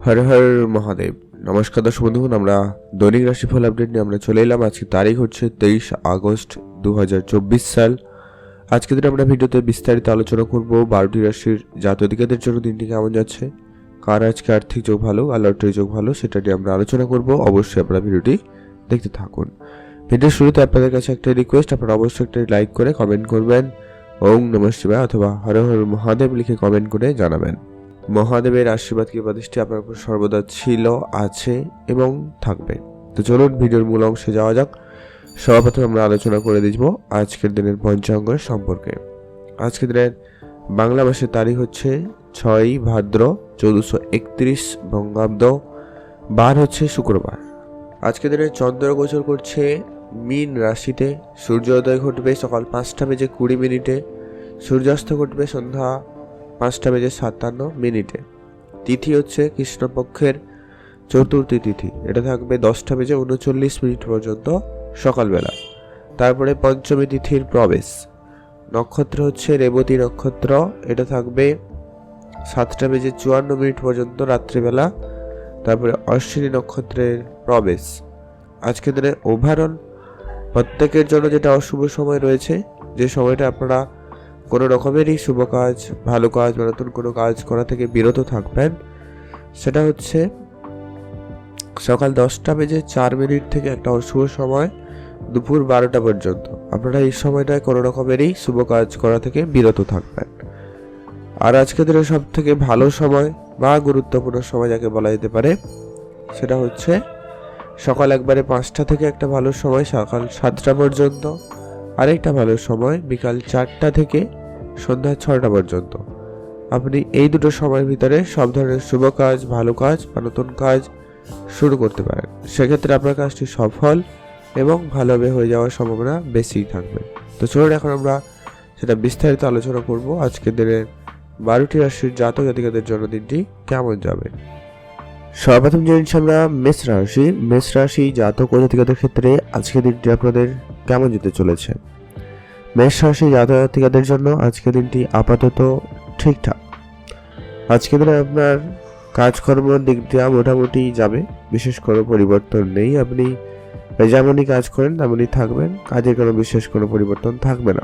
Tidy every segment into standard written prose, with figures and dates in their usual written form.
হর হর মহাদেব। নমস্কার দর্শক বন্ধুগণ, আমরা দৈনিক রাশিফল আপডেট নিয়ে আমরা চলে এলাম। আজকে তারিখ হচ্ছে 23 আগস্ট 2024 সাল। আজকে দিন আমরা ভিডিওতে বিস্তারিত আলোচনা করব 12টি রাশির জাতক-জাতিকাদের জন্য দিনটি কেমন যাচ্ছে, কার আজকে আর্থিক যোগ ভালো আর লটারি যোগ ভালো সেটা নিয়ে আমরা আলোচনা করব। অবশ্যই আপনারা ভিডিওটি দেখতে থাকুন। ভিডিওর শুরুতে আপনাদের কাছে একটা রিকোয়েস্ট, আপনারা অবশ্যই একটা লাইক করে কমেন্ট করবেন ওম নমঃ শিবায় অথবা হর হর মহাদেব লিখে কমেন্ট করে জানাবেন। মহাদেবের আশীর্বাদ কৃপা দৃষ্টি আপনার উপর সর্বদা ছিল, আছে এবং থাকবে। তো চলুন ভিডিওর মূল অংশে যাওয়া যাক। সর্বপ্রথম আমরা আলোচনা করে দিব আজকের দিনের পঞ্চাঙ্গের সম্পর্কে। আজকের দিনের বাংলা মাসের তারিখ হচ্ছে 6 ভাদ্র 1431 বঙ্গাব্দ, বার হচ্ছে শুক্রবার। আজকের দিনে চন্দ্র গোচর করছে মীন রাশিতে। সূর্যোদয় ঘটবে সকাল 5:20 সূর্যাস্ত ঘটবে সন্ধ্যা 5:57 তিথি হচ্ছে কৃষ্ণপক্ষের চতুর্থী তিথি, এটা থাকবে 10:39 পর্যন্ত সকালবেলা। তারপরে পঞ্চমী তিথির প্রবেশ। নক্ষত্র হচ্ছে রেবতী নক্ষত্র, এটা থাকবে 7:54 পর্যন্ত রাত্রিবেলা। তারপরে অশ্বিনী নক্ষত্রের প্রবেশ। আজকের দিনে ওভারঅল প্রত্যেকের জন্য যেটা অশুভ সময় রয়েছে, যে সময়টা আপনারা কোনো রকমেরই শুভ কাজ, ভালো কাজ বা নতুন কোনো কাজ করা থেকে বিরত থাকবেন, সেটা হচ্ছে সকাল 10:04 থেকে একটা অশুভ সময় দুপুর 12টা পর্যন্ত। আপনারা এই সময়টায় কোনো রকমেরই শুভ কাজ করা থেকে বিরত থাকবেন। আর আজকে দিনের সব থেকে ভালো সময় বা গুরুত্বপূর্ণ সময় যাকে বলা যেতে পারে, সেটা হচ্ছে সকাল একবারে 5টা থেকে একটা ভালো সময় সকাল 7টা পর্যন্ত, আরেকটা ভালো সময় বিকাল 4টা থেকে সন্ধ্যা 6টা পর্যন্ত। আপনি এই দুটো সময়ের ভিতরে সব ধরনের শুভ কাজ, ভালো কাজ বা নতুন কাজ শুরু করতে পারেন। সেক্ষেত্রে আপনার কাজটি সফল এবং ভালোভাবে হয়ে যাওয়ার সম্ভাবনা বেশি থাকবে। তো চলুন এখন আমরা সেটা বিস্তারিত আলোচনা করব। আজকের দিনের 12টি রাশির জাতক জাতিকাদের জন্য দিনটি কেমন যাবে। সর্বপ্রথম জেনেছি আমরা মেষ রাশি জাতক ও জাতিকাদের ক্ষেত্রে আজকের দিনটি আপনাদের কেমন যেতে চলেছে। মেষ রাশি জাতক জাতিকাদের জন্য আজকের দিনটি আপাতত ঠিকঠাক। আজকের দিনে আপনার কাজকর্মের দিকটা মোটামুটি যাবে, বিশেষ কোনো পরিবর্তন নেই। আপনি যেমনই কাজ করেন তেমনই থাকবেন, কাজের কোনো বিশেষ কোনো পরিবর্তন থাকবে না।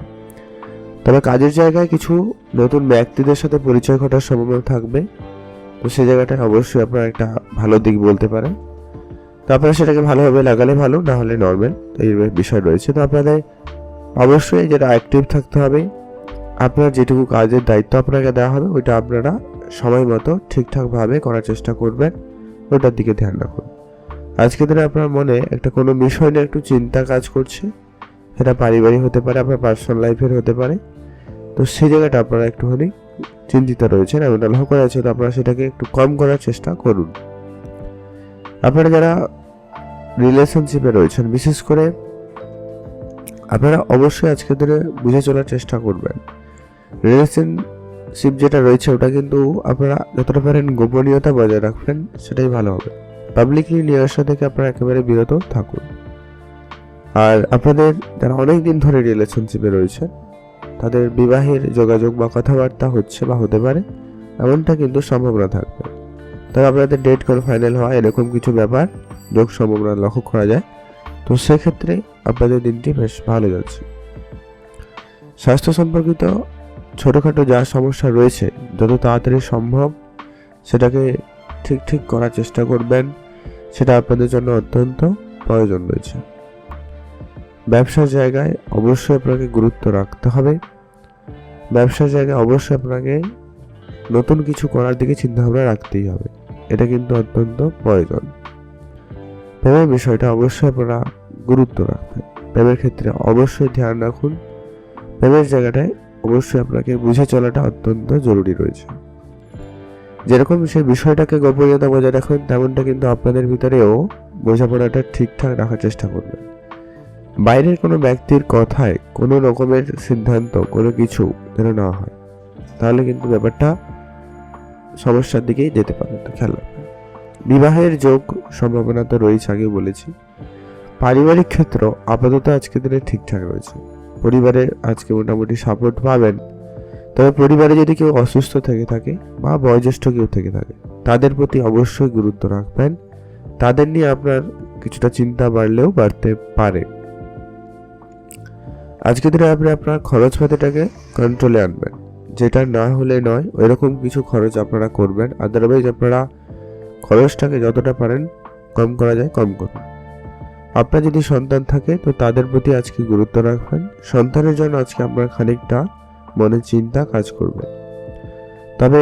তবে কাজের জায়গায় কিছু নতুন ব্যক্তিদের সাথে পরিচয় ঘটার সম্ভাবনা থাকবে, তো সেই জায়গাটায় অবশ্যই আপনার একটা ভালো দিক বলতে পারেন। তো আপনারা সেটাকে ভালোভাবে লাগালে ভালো, না হলে নর্মাল এই বিষয় রয়েছে। তো আপনাদের অবশ্যই যেটা অ্যাক্টিভ থাকতে হবে। আপনার যেটুকু কাজের দায়িত্ব আপনাকে দেওয়া হবে ওইটা আপনারা সময় মতো ঠিকঠাকভাবে করার চেষ্টা করবেন, ওটার দিকে ধ্যান রাখুন। আজকের দিনে আপনার মনে একটা কোনো বিষয় নিয়ে একটু চিন্তা কাজ করছে, সেটা পারিবারিক হতে পারে, আপনার পার্সোনাল লাইফের হতে পারে। তো সেই জায়গাটা আপনারা একটুখানি চিন্তিত রয়েছেন, এমনটা লক্ষ্য করা যাচ্ছে। তো আপনারা সেটাকে একটু কম করার চেষ্টা করুন। আপনারা যারা রিলেশনশিপে রয়েছেন, বিশেষ করে আপনারা অবশ্যই আজকের দিনে বুঝে চলার চেষ্টা করবেন। রিলেশনশিপ যেটা রয়েছে ওটা কিন্তু আপনারা যতটা পারেন গোপনীয়তা বজায় রাখবেন, সেটাই ভালো হবে। পাবলিকলি নিয়ে আসা থেকে আপনারা একেবারে বিরত থাকুন। আর আপনাদের যারা অনেক দিন ধরে রিলেশনশিপে রয়েছে, তাদের বিবাহের যোগাযোগ বা কথাবার্তা হচ্ছে বা হতে পারে, এমনটা কিন্তু সম্ভাবনা থাকবে। তবে আপনাদের ডেট করে ফাইনাল হওয়া এরকম কিছু ব্যাপার যোগ সম্ভাবনা লক্ষ্য করা যায়। তো সেক্ষেত্রে আপনাদের দিনটি বেশ ভালো যাচ্ছে। স্বাস্থ্য সম্পর্কিত ছোটোখাটো যা সমস্যা রয়েছে, যত তাড়াতাড়ি সম্ভব সেটাকে ঠিক করার চেষ্টা করবেন, সেটা আপনাদের জন্য অত্যন্ত প্রয়োজন রয়েছে। ব্যবসার জায়গায় অবশ্যই আপনাকে গুরুত্ব রাখতে হবে। ব্যবসার জায়গায় অবশ্যই আপনাকে নতুন কিছু করার দিকে চিন্তাভাবনা রাখতেই হবে, এটা কিন্তু অত্যন্ত প্রয়োজন। প্রেমের বিষয়টা অবশ্যই আপনারা গুরুত্ব রাখবেন। প্রেমের ক্ষেত্রে অবশ্যই ধ্যান রাখুন। প্রেমের জায়গাটায় অবশ্যই আপনাকে বুঝে চলাটা অত্যন্ত জরুরি রয়েছে। যেরকম সেই বিষয়টাকে গোপনীয়তা বজায় রাখুন, তেমনটা কিন্তু আপনাদের ভিতরেও বোঝাপড়াটা ঠিকঠাক রাখার চেষ্টা করবেন। বাইরের কোনো ব্যক্তির কথায় কোনো রকমের সিদ্ধান্ত কোনো কিছু যেন না হয়, তাহলে কিন্তু ব্যাপারটা সমস্যার দিকেই যেতে পারে। তো খেয়াল রাখবেন। বিবাহের যোগ সম্ভাবনা তো রয়েছে, আগে বলেছি। পারিবারিক ক্ষেত্র আপাতত আজকের দিনে ঠিকঠাক রয়েছে। পরিবারের আজকে মোটামুটি সাপোর্ট পাবেন। তবে পরিবারে যদি কেউ অসুস্থ থেকে থাকে বা বয়োজ্যেষ্ঠ কেউ থেকে থাকে, তাদের প্রতি অবশ্যই গুরুত্ব রাখবেন। তাদের নিয়ে আপনার কিছুটা চিন্তা বাড়লেও বাড়তে পারে। আজকের দিনে আপনি আপনার খরচপাতিটাকে কন্ট্রোলে আনবেন, যেটা না হলে নয় ওইরকম কিছু খরচ আপনারা করবেন। আদারওয়াইজ আপনারা খরচটাকে যতটা পারেন কম করা যায় কম করুন। আপনার যদি সন্তান থাকে তো তাদের প্রতি আজকে গুরুত্ব রাখবেন। সন্তানের জন্য আজকে আপনার খানিকটা মনে চিন্তা কাজ করবে, তবে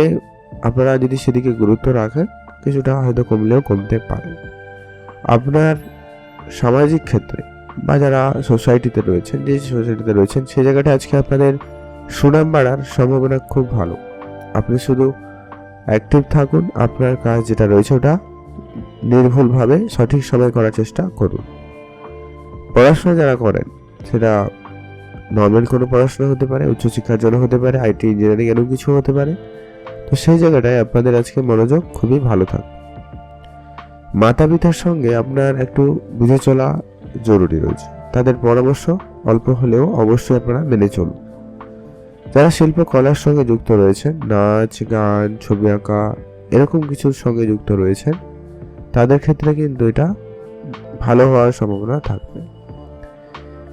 আপনারা যদি সেদিকে গুরুত্ব রাখেন কিছুটা হয়তো কমলেও কমতে পারে। আপনার সামাজিক ক্ষেত্রে বা যারা সোসাইটিতে রয়েছেন, যে সোসাইটিতে রয়েছেন সেই জায়গাটা আজকে আপনাদের সুনাম বাড়ার সম্ভাবনা খুব ভালো। আপনি শুধু অ্যাক্টিভ থাকুন, আপনার কাজ যেটা রয়েছে ওটা নির্ভুলভাবে সঠিক সময় করার চেষ্টা করুন। পড়াশোনা যারা করেন সেটা নর্মাল কোনো পড়াশোনা হতে পারে, উচ্চশিক্ষার জন্য হতে পারে, আইটি ইঞ্জিনিয়ারিং এরকম কিছু হতে পারে। তো সেই জায়গাটায় আপনাদের আজকে মনোযোগ খুবই ভালো থাকবে। মাতা পিতার সঙ্গে আপনার একটু বুঝে চলা জরুরি রয়েছে, তাদের পরামর্শ অল্প হলেও অবশ্যই আপনারা মেনে চলুন। যারা শিল্পকলার সঙ্গে যুক্ত রয়েছেন, নাচ গান ছবি আঁকা এরকম কিছুর সঙ্গে যুক্ত রয়েছেন, তাদের ক্ষেত্রে কিন্তু এটা ভালো হওয়ার সম্ভাবনা থাকবে।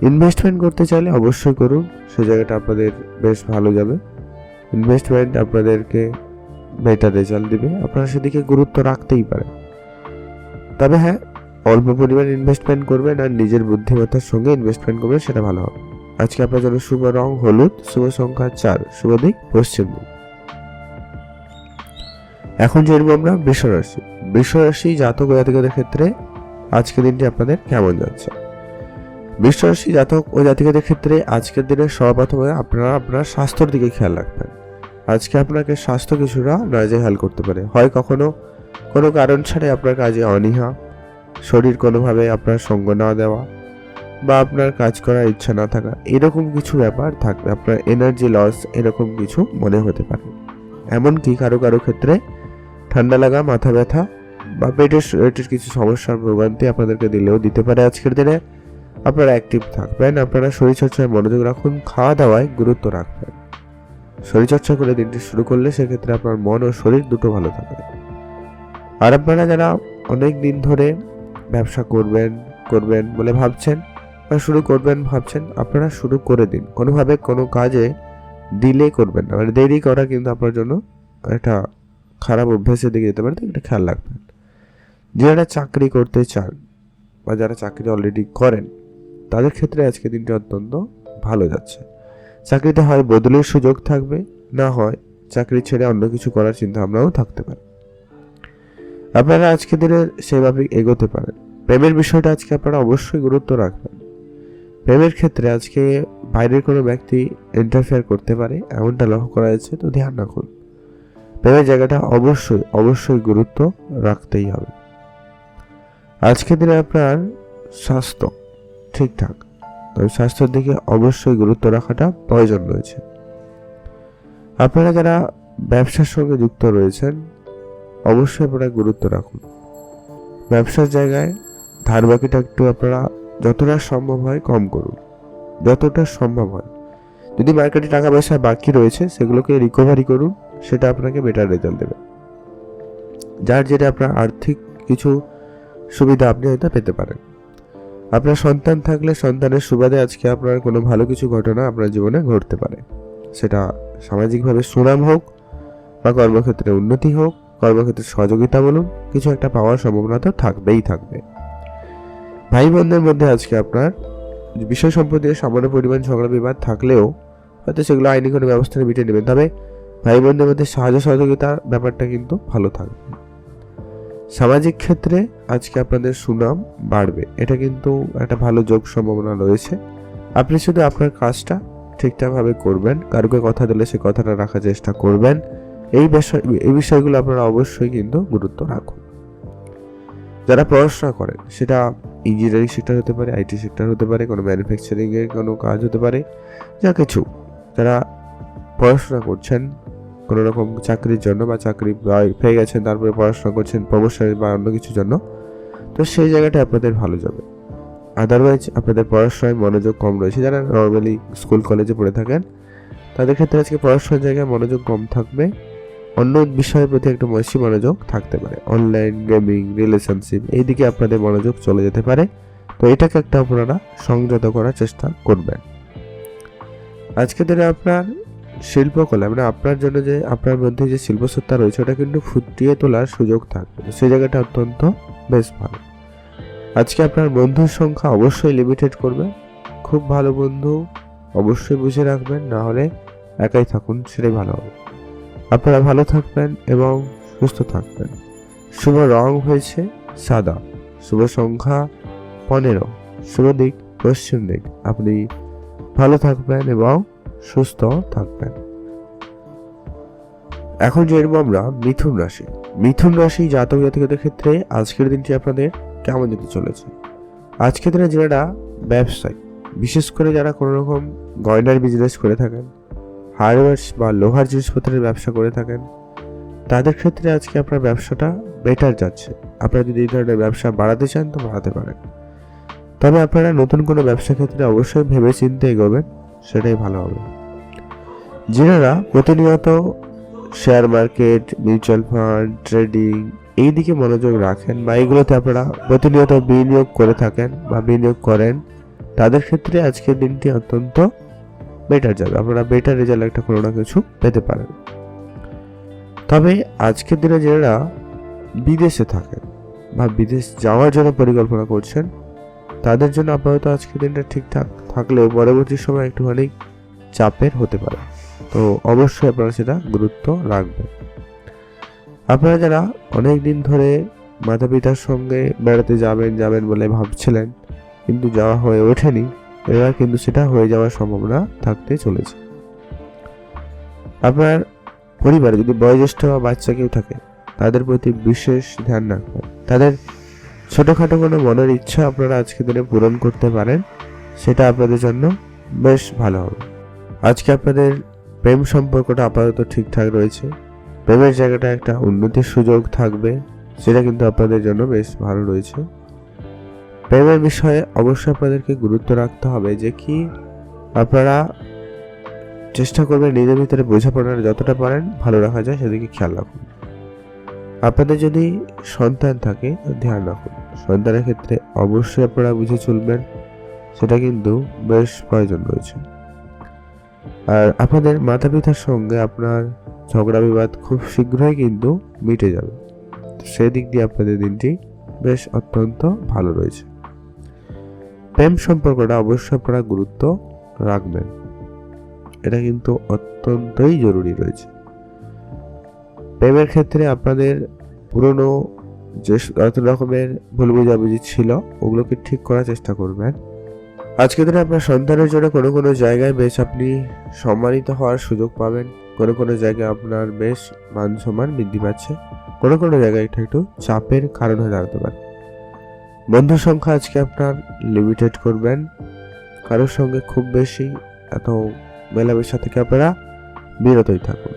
ইনভেস্টমেন্ট করতে চাইলে অবশ্যই করুন, সে জায়গাটা আপনাদের বেশ ভালো যাবে। ইনভেস্টমেন্ট আপনাদেরকে বেটার রেজাল্ট দিবে, আপনারা সেদিকে গুরুত্ব রাখতেই পারেন। তবে হ্যাঁ, অল্প পরিমাণ ইনভেস্টমেন্ট করবেন আর নিজের বুদ্ধিমত্তার সঙ্গে ইনভেস্টমেন্ট করবেন, সেটা ভালো হবে। আজকে আপনার জন্য শুভ রং হলুদ, শুভ সংখ্যা 4, শুভ দিক পশ্চিম দিক। এখন জানবো আমরা বৃষ রাশি। বৃষ রাশি জাতক ও জাতিকাদের ক্ষেত্রে আজকের দিনটি আপনাদের কেমন যাচ্ছে? বৃষ রাশি জাতক ও জাতিকাদের ক্ষেত্রে আজকের দিনে সর্বপ্রথমে আপনারা আপনার স্বাস্থ্যের দিকে খেয়াল রাখবেন। আজকে আপনাকে স্বাস্থ্য কিছুটা নাজেহাল করতে পারে, হয় কখনো কোনো কারণ ছাড়াই আপনার কাজে অনীহা, শরীর কোনোভাবে আপনার সঙ্গ না দেওয়া বা আপনার কাজ করার ইচ্ছা না থাকা, এরকম কিছু ব্যাপার থাকবে। আপনার এনার্জি লস এরকম কিছু মনে হতে পারে। এমনকি কারো কারো ক্ষেত্রে ঠান্ডা লাগা, মাথা ব্যথা বা পেটের কিছু সমস্যার ভোগান্তি আপনাদেরকে দিলেও দিতে পারে। আজকের দিনে আপনারা অ্যাক্টিভ থাকবেন, আপনারা শরীরচর্চায় মনোযোগ রাখুন, খাওয়া দাওয়ায় গুরুত্ব রাখবেন। শরীরচর্চা করে দিনটি শুরু করলে সেক্ষেত্রে আপনার মন ও শরীর দুটো ভালো থাকবে। আর আপনারা যারা অনেক দিন ধরে ব্যবসা করবেন বলে ভাবছেন বা শুরু করবেন ভাবছেন, আপনারা শুরু করে দিন। কোনোভাবে কোনো কাজে ডিলে করবেন না, মানে দেরি করা কিন্তু আপনার জন্য একটা খারাপ অভ্যাসের দিকে যেতে পারে, তো এটা খেয়াল রাখবেন। যারা চাকরি করতে চান বা যারা চাকরি অলরেডি করেন তাদের ক্ষেত্রে আজকে দিনটি অত্যন্ত ভালো যাচ্ছে। চাকরিতে হয় বদলের সুযোগ থাকবে, না হয় চাকরি ছেড়ে অন্য কিছু করার চিন্তা ভাবনাও থাকতে পারে। আপনারা আজকে দিনে সেভাবে এগোতে পারেন। প্রেমের বিষয়টা আজকে আপনারা অবশ্যই গুরুত্ব রাখবেন। প্রেমের ক্ষেত্রে আজকে বাইরের কোনো ব্যক্তি ইন্টারফেয়ার করতে পারে এমনটা লক্ষ্য করা যাচ্ছে, তো ধ্যান রাখুন। প্রেমের জায়গাটা অবশ্যই গুরুত্ব রাখতেই হবে। আজকের দিনে আপনার স্বাস্থ্য ঠিকঠাক, তবে স্বাস্থ্যের দিকে অবশ্যই গুরুত্ব রাখাটা প্রয়োজন রয়েছে। আপনারা যারা ব্যবসার সঙ্গে যুক্ত রয়েছেন অবশ্যই আপনারা গুরুত্ব রাখুন। ব্যবসার জায়গায় ধার বাকিটা একটু আপনারা যতটা সম্ভব হয় কম করুন, যতটা সম্ভব হয়। যদি মার্কেটে টাকা পয়সা বাকি রয়েছে সেগুলোকে রিকভারি করুন, সেটা আপনাকে বেটার রেজাল্ট দেবে। যার যেটা আপনার আর্থিক কিছু সুবিধা আপনি হয়তো পেতে পারেন। আপনার সন্তান থাকলে সন্তানের সুবাদে আজকে আপনার কোনো ভালো কিছু ঘটনা আপনার জীবনে ঘটতে পারে, সেটা সামাজিকভাবে সুনাম হোক বা কর্মক্ষেত্রে উন্নতি হোক, কর্মক্ষেত্রে সহযোগিতা বলুন, কিছু একটা পাওয়ার সম্ভাবনা তো থাকবেই থাকবে। ভাই বোনদের মধ্যে আজকে আপনার বিষয় সম্পত্তি সামান্য পরিমাণ ঝগড়া বিবাদ থাকলেও হয়তো সেগুলো আইনি কোনো ব্যবস্থা মিটিয়ে নেবেন, তবে ভাই বোনদের মধ্যে সাহায্য সহযোগিতার ব্যাপারটা কিন্তু ভালো থাকবে। সামাজিক ক্ষেত্রে আজকে আপনাদের সুনাম বাড়বে, এটা কিন্তু একটা ভালো যোগ সম্ভাবনা রয়েছে। আপনি শুধু আপনার কাজটা ঠিকঠাকভাবে করবেন, কারোকে কথা দিলে সে কথাটা রাখার চেষ্টা করবেন। এই বিষয়গুলো আপনারা অবশ্যই কিন্তু গুরুত্ব রাখুন। যারা পড়াশোনা করেন সেটা ইঞ্জিনিয়ারিং সেক্টর হতে পারে, আইটি সেক্টর হতে পারে, কোনো ম্যানুফ্যাকচারিংয়ের কোনো কাজ হতে পারে, যা কিছু যারা পড়াশোনা করছেন কোনো রকম চাকরির জন্য বা চাকরি পেয়ে গেছেন তারপরে পড়াশোনা করছেন প্রমোশন বা অন্য কিছুর জন্য, তো সেই জায়গাটা আপনাদের ভালো যাবে। আদারওয়াইজ আপনাদের পড়াশোনায় মনোযোগ কম রয়েছে, যারা নর্মালি স্কুল কলেজে পড়ে থাকেন তাদের ক্ষেত্রে আজকে পড়াশোনার জায়গায় মনোযোগ কম থাকবে। অন্য বিষয়ের প্রতি একটু বেশি মনোযোগ থাকতে পারে। অনলাইন গেমিং, রিলেশনশিপ এই দিকে আপনাদের মনোযোগ চলে যেতে পারে। তো এটাকে একটা আপনারা সংযত করার চেষ্টা করবেন। আজকে দিনে আপনার শিল্পকলা মানে আপনার জন্য যে আপনার মধ্যে যে শিল্পসত্তা রয়েছে ওটা কিন্তু ফুটিয়ে তোলার সুযোগ থাকবে, সেই জায়গাটা অত্যন্ত বেশ ভালো। আজকে আপনার বন্ধুর সংখ্যা অবশ্যই লিমিটেড করবেন। খুব ভালো বন্ধু অবশ্যই বুঝে রাখবেন, না হলে একাই থাকুন, সেটাই ভালো হবে। আপনারা ভালো থাকবেন এবং সুস্থ থাকবেন। শুভ রং হয়েছে সাদা, শুভ সংখ্যা 15, শুভ দিক পশ্চিম দিক। আপনি ভালো থাকবেন এবং সুস্থ থাকবেন। এখন জানবো আমরা মিথুন রাশি। মিথুন রাশি জাতক জাতিকাদের ক্ষেত্রে আজকের দিনটি আপনাদের কেমন যেতে চলেছে। আজকের দিনে যারা ব্যবসায়ী, বিশেষ করে যারা কোনো রকম গয়নার বিজনেস করে থাকেন, হার্ডওয়্যার বা লোহার জিনিসপত্রের ব্যবসা করে থাকেন, তাদের ক্ষেত্রে আজকে আপনার ব্যবসাটা বেটার যাচ্ছে। আপনারা যদি এই ধরনের ব্যবসা বাড়াতে চান তো বাড়াতে পারেন, তবে আপনারা নতুন কোনো ব্যবসা ক্ষেত্রে অবশ্যই ভেবে চিন্তে এগোবেন, সেটাই ভালো হবে। যারা প্রতিনিয়ত share market, mutual fund, trading এই দিকে মনোযোগ রাখেন বা এইগুলোতে আপনারা প্রতিনিয়ত বিনিয়োগ করে থাকেন বা বিনিয়োগ করেন, তাদের ক্ষেত্রে আজকের দিনটি অত্যন্ত বেটার যাবে। আপনারা বেটার রেজাল্ট একটা কোনো না কিছু পেতে পারেন। তবে আজকের দিনে যারা বিদেশে থাকেন বা বিদেশ যাওয়ার জন্য পরিকল্পনা করছেন, তাদের জন্য আপাতত আজকের দিনটা ঠিকঠাক থাকলেও পরবর্তী সময় একটুখানি চাপের হতে পারে, তো অবশ্যই আপনারা সেটা গুরুত্ব রাখবেন। আপনারা যারা অনেক দিন ধরে মাতা পিতার সঙ্গে বেড়াতে যাবেন বলে ভাবছিলেন কিন্তু যাওয়া হয়ে ওঠেনি, এবার কিন্তু সেটা হয়ে যাওয়ার সম্ভাবনা থাকতে চলেছে। আপনার পরিবারে যদি বয়োজ্যেষ্ঠ বা বাচ্চা কেউ থাকে, তাদের প্রতি বিশেষ ধ্যান রাখবেন। তাদের ছোটোখাটো কোনো মনের ইচ্ছা আপনারা আজকে দিনে পূরণ করতে পারেন, সেটা আপনাদের জন্য বেশ ভালো হবে। আজকে আপনাদের প্রেম সম্পর্কটা আপাতত ঠিকঠাক রয়েছে। প্রেমের জায়গাটা একটা উন্নতির সুযোগ থাকবে, সেটা কিন্তু আপনাদের জন্য বেশ ভালো রয়েছে। প্রেমের বিষয়ে অবশ্যই আপনাদেরকে গুরুত্ব রাখতে হবে যে কি আপনারা চেষ্টা করবেন নিজের ভিতরে বোঝাপড়ার যতটা পারেন ভালো রাখা যায় সেদিকে খেয়াল রাখুন। আপনাদের যদি সন্তান থাকে ধ্যান রাখুন, সন্তানের ক্ষেত্রে অবশ্যই আপনারা বুঝে চলবেন, সেটা কিন্তু বেশ প্রয়োজন রয়েছে। আর আপনাদের মাতা পিতার সঙ্গে আপনার ঝগড়া বিবাদ খুব শীঘ্রই কিন্তু মিটে যাবে, সেদিক দিয়ে আপনাদের দিনটি বেশ অত্যন্ত ভালো রয়েছে। প্রেম সম্পর্কটা অবশ্যই আপনারা গুরুত্ব রাখবেন, এটা কিন্তু অত্যন্তই জরুরি রয়েছে। প্রেমের ক্ষেত্রে আপনাদের পুরনো যে যত রকমের ভুল বোঝাবুঝি ছিল ওগুলোকে ঠিক করার চেষ্টা করবেন। আজকে দিনে আপনার সন্তানের জন্য কোনো কোনো জায়গায় বেশ আপনি সম্মানিত হওয়ার সুযোগ পাবেন, কোনো কোনো জায়গায় আপনার বেশ মান সম্মান বৃদ্ধি পাচ্ছে, কোনো কোনো জায়গায় এটা একটু চাপের কারণ হয়ে দাঁড়াতে পারে। বন্ধুর সংখ্যা আজকে আপনার লিমিটেড করবেন, কারোর সঙ্গে খুব বেশি এত মেলামেশা থেকে আপনারা বিরতই থাকুন।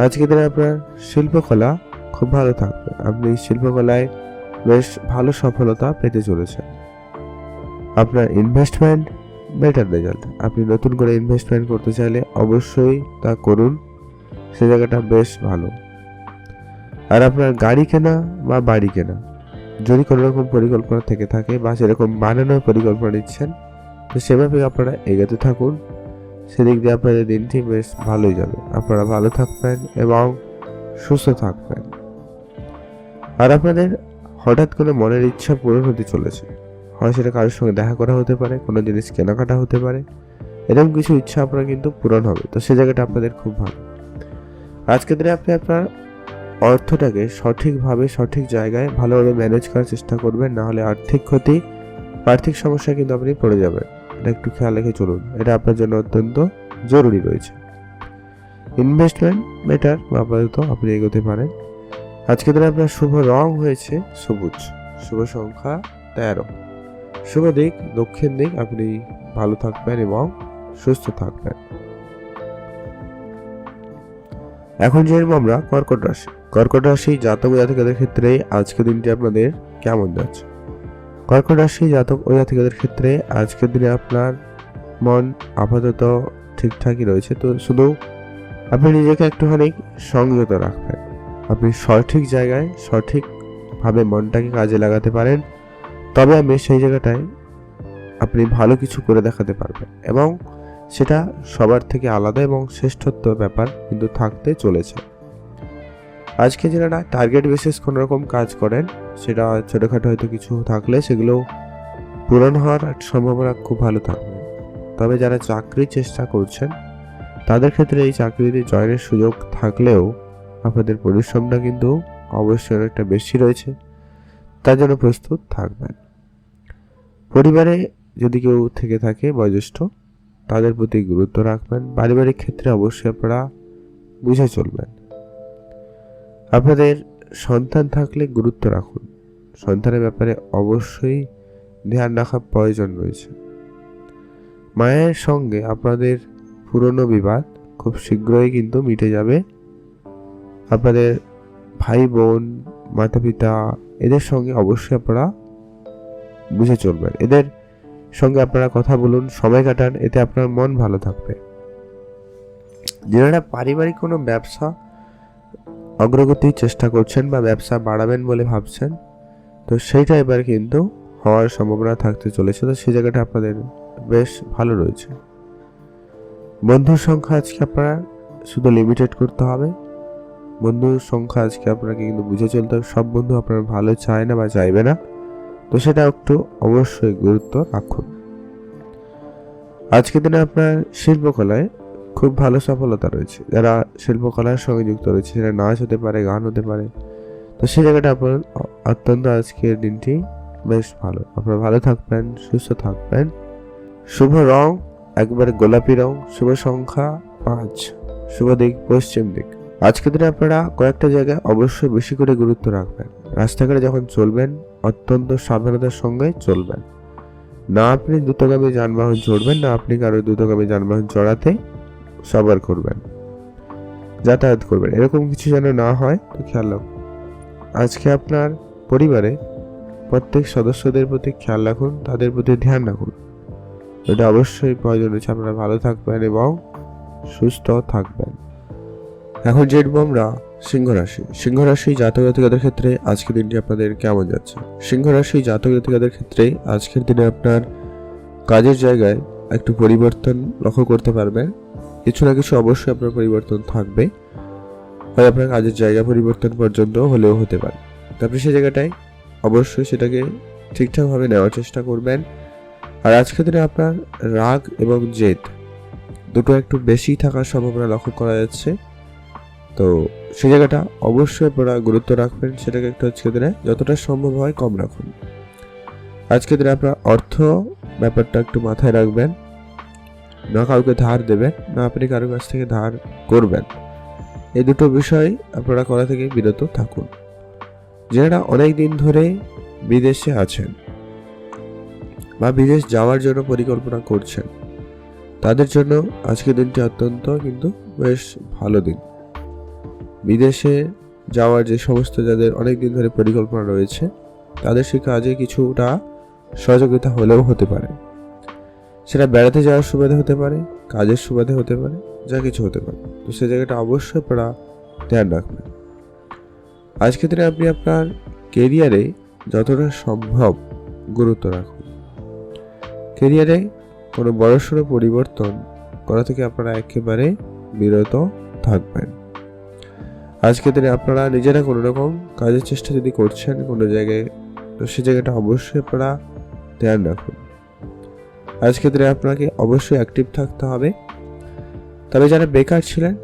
আজকে দিনে আপনার শিল্পকলা খুব ভালো থাকবে, আপনি শিল্পকলায় বেশ ভালো সফলতা পেতে চলেছেন। আপনার ইনভেস্টমেন্ট বেটার রেজাল্ট, আপনি নতুন করে ইনভেস্টমেন্ট করতে চাইলে অবশ্যই তা করুন, সে জায়গাটা বেশ ভালো। আর আপনার গাড়ি কেনা বা বাড়ি কেনা যদি কোনো রকম পরিকল্পনা থেকে থাকে বা সেরকম বানানোর পরিকল্পনা নিচ্ছেন, তো সেভাবে আপনারা এগোতে থাকুন, সেদিক দিয়ে আপনাদের দিনটি বেশ ভালোই যাবে। আপনারা ভালো থাকবেন এবং সুস্থ থাকবেন। আর আপনাদের হঠাৎ করে মনের ইচ্ছা পূরণ হতে চলেছে, হয় সেটা কারোর সঙ্গে দেখা করা হতে পারে, কোনো জিনিস কেনাকাটা হতে পারে, এরকম কিছু ইচ্ছা আপনার কিন্তু পূরণ হবে, তো সে জায়গাটা আপনাদের খুব ভালো। আজকের দিনে আপনি আপনার অর্থটাকে সঠিকভাবে সঠিক জায়গায় ভালোভাবে ম্যানেজ করার চেষ্টা করবেন, না হলে আর্থিক ক্ষতি, আর্থিক সমস্যায় কিন্তু আপনি পড়ে যাবেন। এটা একটু খেয়াল রেখে চলুন, এটা আপনার জন্য অত্যন্ত জরুরি রয়েছে। ইনভেস্টমেন্ট বেটার আপাতত আপনি এগোতে পারেন। আজকের দিনে আপনার শুভ রং হয়েছে সবুজ, শুভ সংখ্যা 13, শুভ দিক দক্ষিণ দিক। আপনি ভালো থাকবেন এবং সুস্থ থাকবেন। এখন জানবো আমরা কর্কট রাশি। কর্কট রাশি জাতক ও জাতিকাদের ক্ষেত্রে আজকের দিনটি আপনাদের কেমন যাচ্ছে। কর্কট রাশি জাতক ও জাতিকাদের ক্ষেত্রে আজকের দিনে আপনার মন আপাতত ঠিকঠাকই রয়েছে, তো শুধু আপনি নিজেকে একটুখানি সংযত রাখবেন। আপনি সঠিক জায়গায় সঠিকভাবে মনটাকে কাজে লাগাতে পারেন, তবে আমি সেই জায়গাটায় আপনি ভালো কিছু করে দেখাতে পারবেন, এবং সেটা সবার থেকে আলাদা এবং শ্রেষ্ঠত্ব ব্যাপার কিন্তু থাকতে চলেছে। আজকে যারা টার্গেট বেসিস কোনো রকম কাজ করেন, সেটা ছোটোখাটো হয়তো কিছু থাকলে সেগুলো পূরণ হওয়ার সম্ভাবনা খুব ভালো থাকবে। তবে যারা চাকরির চেষ্টা করছেন তাদের ক্ষেত্রে এই চাকরিতে জয়েনের সুযোগ থাকলেও আপনাদের পরিশ্রমটা কিন্তু অবশ্যই অনেকটা বেশি রয়েছে, তার জন্য প্রস্তুত থাকবেন। পরিবারে যদি কেউ থেকে থাকে বয়োজ্যেষ্ঠ, তাদের প্রতি গুরুত্ব রাখবেন। পারিবারিক ক্ষেত্রে অবশ্যই আপনারা বুঝে চলবেন। আপনাদের সন্তান থাকলে গুরুত্ব রাখুন, সন্তানের ব্যাপারে অবশ্যই ধ্যান রাখা প্রয়োজন রয়েছে। মায়ের সঙ্গে আপনাদের পুরনো বিবাদ খুব শীঘ্রই কিন্তু মিটে যাবে। আপনাদের ভাই বোন, মাতা পিতা, এদের সঙ্গে অবশ্যই আপনারা বুঝে চলবেন। এদের সঙ্গে আপনারা কথা বলুন, সময় কাটান, এতে আপনার মন ভালো থাকবে। যারা পারিবারিক কোনো ব্যবসা অগ্রগতির চেষ্টা করছেন বা ব্যবসা বাড়াবেন বলে ভাবছেন, তো সেইটা এবার কিন্তু হওয়ার সম্ভাবনা থাকতে চলেছে। তো সেই জায়গাটা আপনাদের বেশ ভালো রয়েছে। বন্ধুর সংখ্যা আজকে আপনারা শুধু লিমিটেড করতে হবে। বন্ধুর সংখ্যা আজকে আপনাকে কিন্তু বুঝে চলতে হবে। সব বন্ধু আপনার ভালো চায় না বা চাইবে না, তো সেটা একটু অবশ্যই গুরুত্ব রাখুন। আজকের দিনে আপনার শিল্পকলায় খুব ভালো সফলতা রয়েছে। যারা শিল্পকলার সঙ্গে যুক্ত রয়েছে, সেটা নাচ হতে পারে, গান হতে পারে, তো সেই জায়গাটা আপনার অত্যন্ত আজকের দিনটি বেশ ভালো। আপনারা ভালো থাকবেন, সুস্থ থাকবেন। শুভ রং একবারে গোলাপি রং, শুভ সংখ্যা 5, শুভ দিক পশ্চিম দিক। আজকের দিনে আপনারা কয়েকটা জায়গায় অবশ্যই বেশি করে গুরুত্ব রাখবেন। রাস্তাঘাটে যখন চলবেন অত্যন্ত সাবধানতার সঙ্গে চলবেন। না আপনি দ্রুতগামী যানবাহন চড়বেন, না আপনি কারো দ্রুতগামী যানবাহন চড়াতে সবার করবেন, যাতায়াত করবেন, এরকম কিছু যেন না হয়, তো খেয়াল রাখুন। আজকে আপনার পরিবারে প্রত্যেক সদস্যদের প্রতি খেয়াল রাখুন, তাদের প্রতি ধ্যান রাখুন, এটা অবশ্যই প্রয়োজন রয়েছে। আপনারা ভালো থাকবেন এবং সুস্থ থাকবেন। এখন জেনবো আমরা সিংহ রাশি জাতক জাতিকাদের ক্ষেত্রে আজকের দিনটি আপনাদের কেমন যাচ্ছে। সিংহ রাশি জাতক জাতিকাদের ক্ষেত্রে আজকের দিনে আপনার কাজের জায়গায় একটু পরিবর্তন লক্ষ্য করতে পারবেন। কিছু না কিছু অবশ্যই আপনার পরিবর্তন থাকবে, হয় আপনার কাজের জায়গা পরিবর্তন পর্যন্ত হলেও হতে পারে। তারপরে সেই জায়গাটায় অবশ্যই সেটাকে ঠিকঠাকভাবে নেওয়ার চেষ্টা করবেন। আর আজকের দিনে আপনার রাগ এবং জেদ দুটো একটু বেশি থাকার সম্ভাবনা লক্ষ্য করা যাচ্ছে, তো সেই জায়গাটা অবশ্যই আপনারা গুরুত্ব রাখবেন। সেটাকে একটু আজকের দিনে যতটা সম্ভব হয় কম রাখুন। আজকের দিনে আপনার অর্থ ব্যাপারটা একটু মাথায় রাখবেন। না কাউকে ধার দেবেন, না আপনি কারো কাছ থেকে ধার করবেন, এই দুটো বিষয় আপনারা করা থেকে বিরত থাকুন। যারা অনেক দিন ধরে বিদেশে আছেন বা বিদেশ যাওয়ার জন্য পরিকল্পনা করছেন, তাদের জন্য আজকের দিনটি অত্যন্ত কিন্তু বেশ ভালো দিন। বিদেশে যাওয়ার যে সমস্ত যাদের অনেক দিন ধরে পরিকল্পনা রয়েছে, তাদের সে কাজে কিছুটা সহযোগিতা হলেও হতে পারে। সেটা বেড়াতে যাওয়ার সুবাদে হতে পারে, কাজের সুবাদে হতে পারে, যা কিছু হতে পারে, তো সে জায়গাটা অবশ্যই আপনারা ধ্যান রাখবেন। আজকের দিনে আপনি আপনার কেরিয়ারে যতটা সম্ভব গুরুত্ব রাখুন। কেরিয়ারে কোনো বড়সড় পরিবর্তন করা থেকে আপনারা একেবারে বিরত থাকবেন। আজকের দিনে আপনারা নিজেরা কোনো রকম কাজের চেষ্টা যদি করছেন কোনো জায়গায়, তো সে জায়গাটা অবশ্যই আপনারা ধ্যান রাখুন। আজকের দিনে আপনাকে অবশ্যই অ্যাক্টিভ থাকতে হবে। তবে যারা বেকার ছিলেন,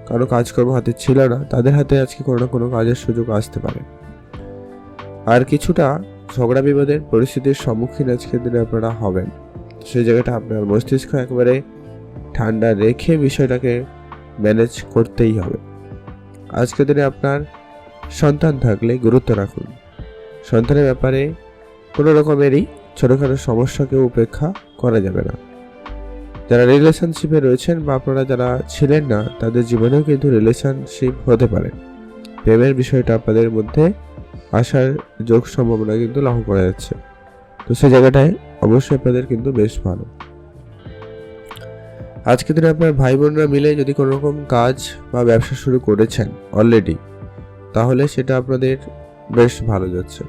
কারো কাজকর্ম হাতে ছিল না, তাদের হাতে আজকে কোনো না কোনো কাজের সুযোগ আসতে পারে। আর কিছুটা ঝগড়া বিবাদের পরিস্থিতির সম্মুখীন আজকের দিনে আপনারা হবেন। সেই জায়গাটা আপনার মস্তিষ্ক একবারে ঠান্ডা রেখে বিষয়টাকে ম্যানেজ করতেই হবে। আজকের দিনে আপনার সন্তান থাকলে গুরুত্ব রাখুন। সন্তানের ব্যাপারে কোনো রকমেরই ছোটোখাটো সমস্যাকে উপেক্ষা করা যাবে না। যারা রিলেশনশিপে রয়েছেন বা আপনারা যারা ছিলেন না, তাদের জীবনেও কিন্তু রিলেশনশিপ হতে পারে। প্রেমের বিষয়টা আপনাদের মধ্যে আসার যোগ সম্ভাবনা কিন্তু লক্ষ্য করা যাচ্ছে, তো সেই জায়গাটায় অবশ্যই আপনাদের কিন্তু বেশ ভালো। আজকের দিনে আপনার ভাই বোনরা মিলে যদি কোনো রকম কাজ বা ব্যবসা শুরু করেছেন অলরেডি, তাহলে সেটা আপনাদের বেশ ভালো যাচ্ছে।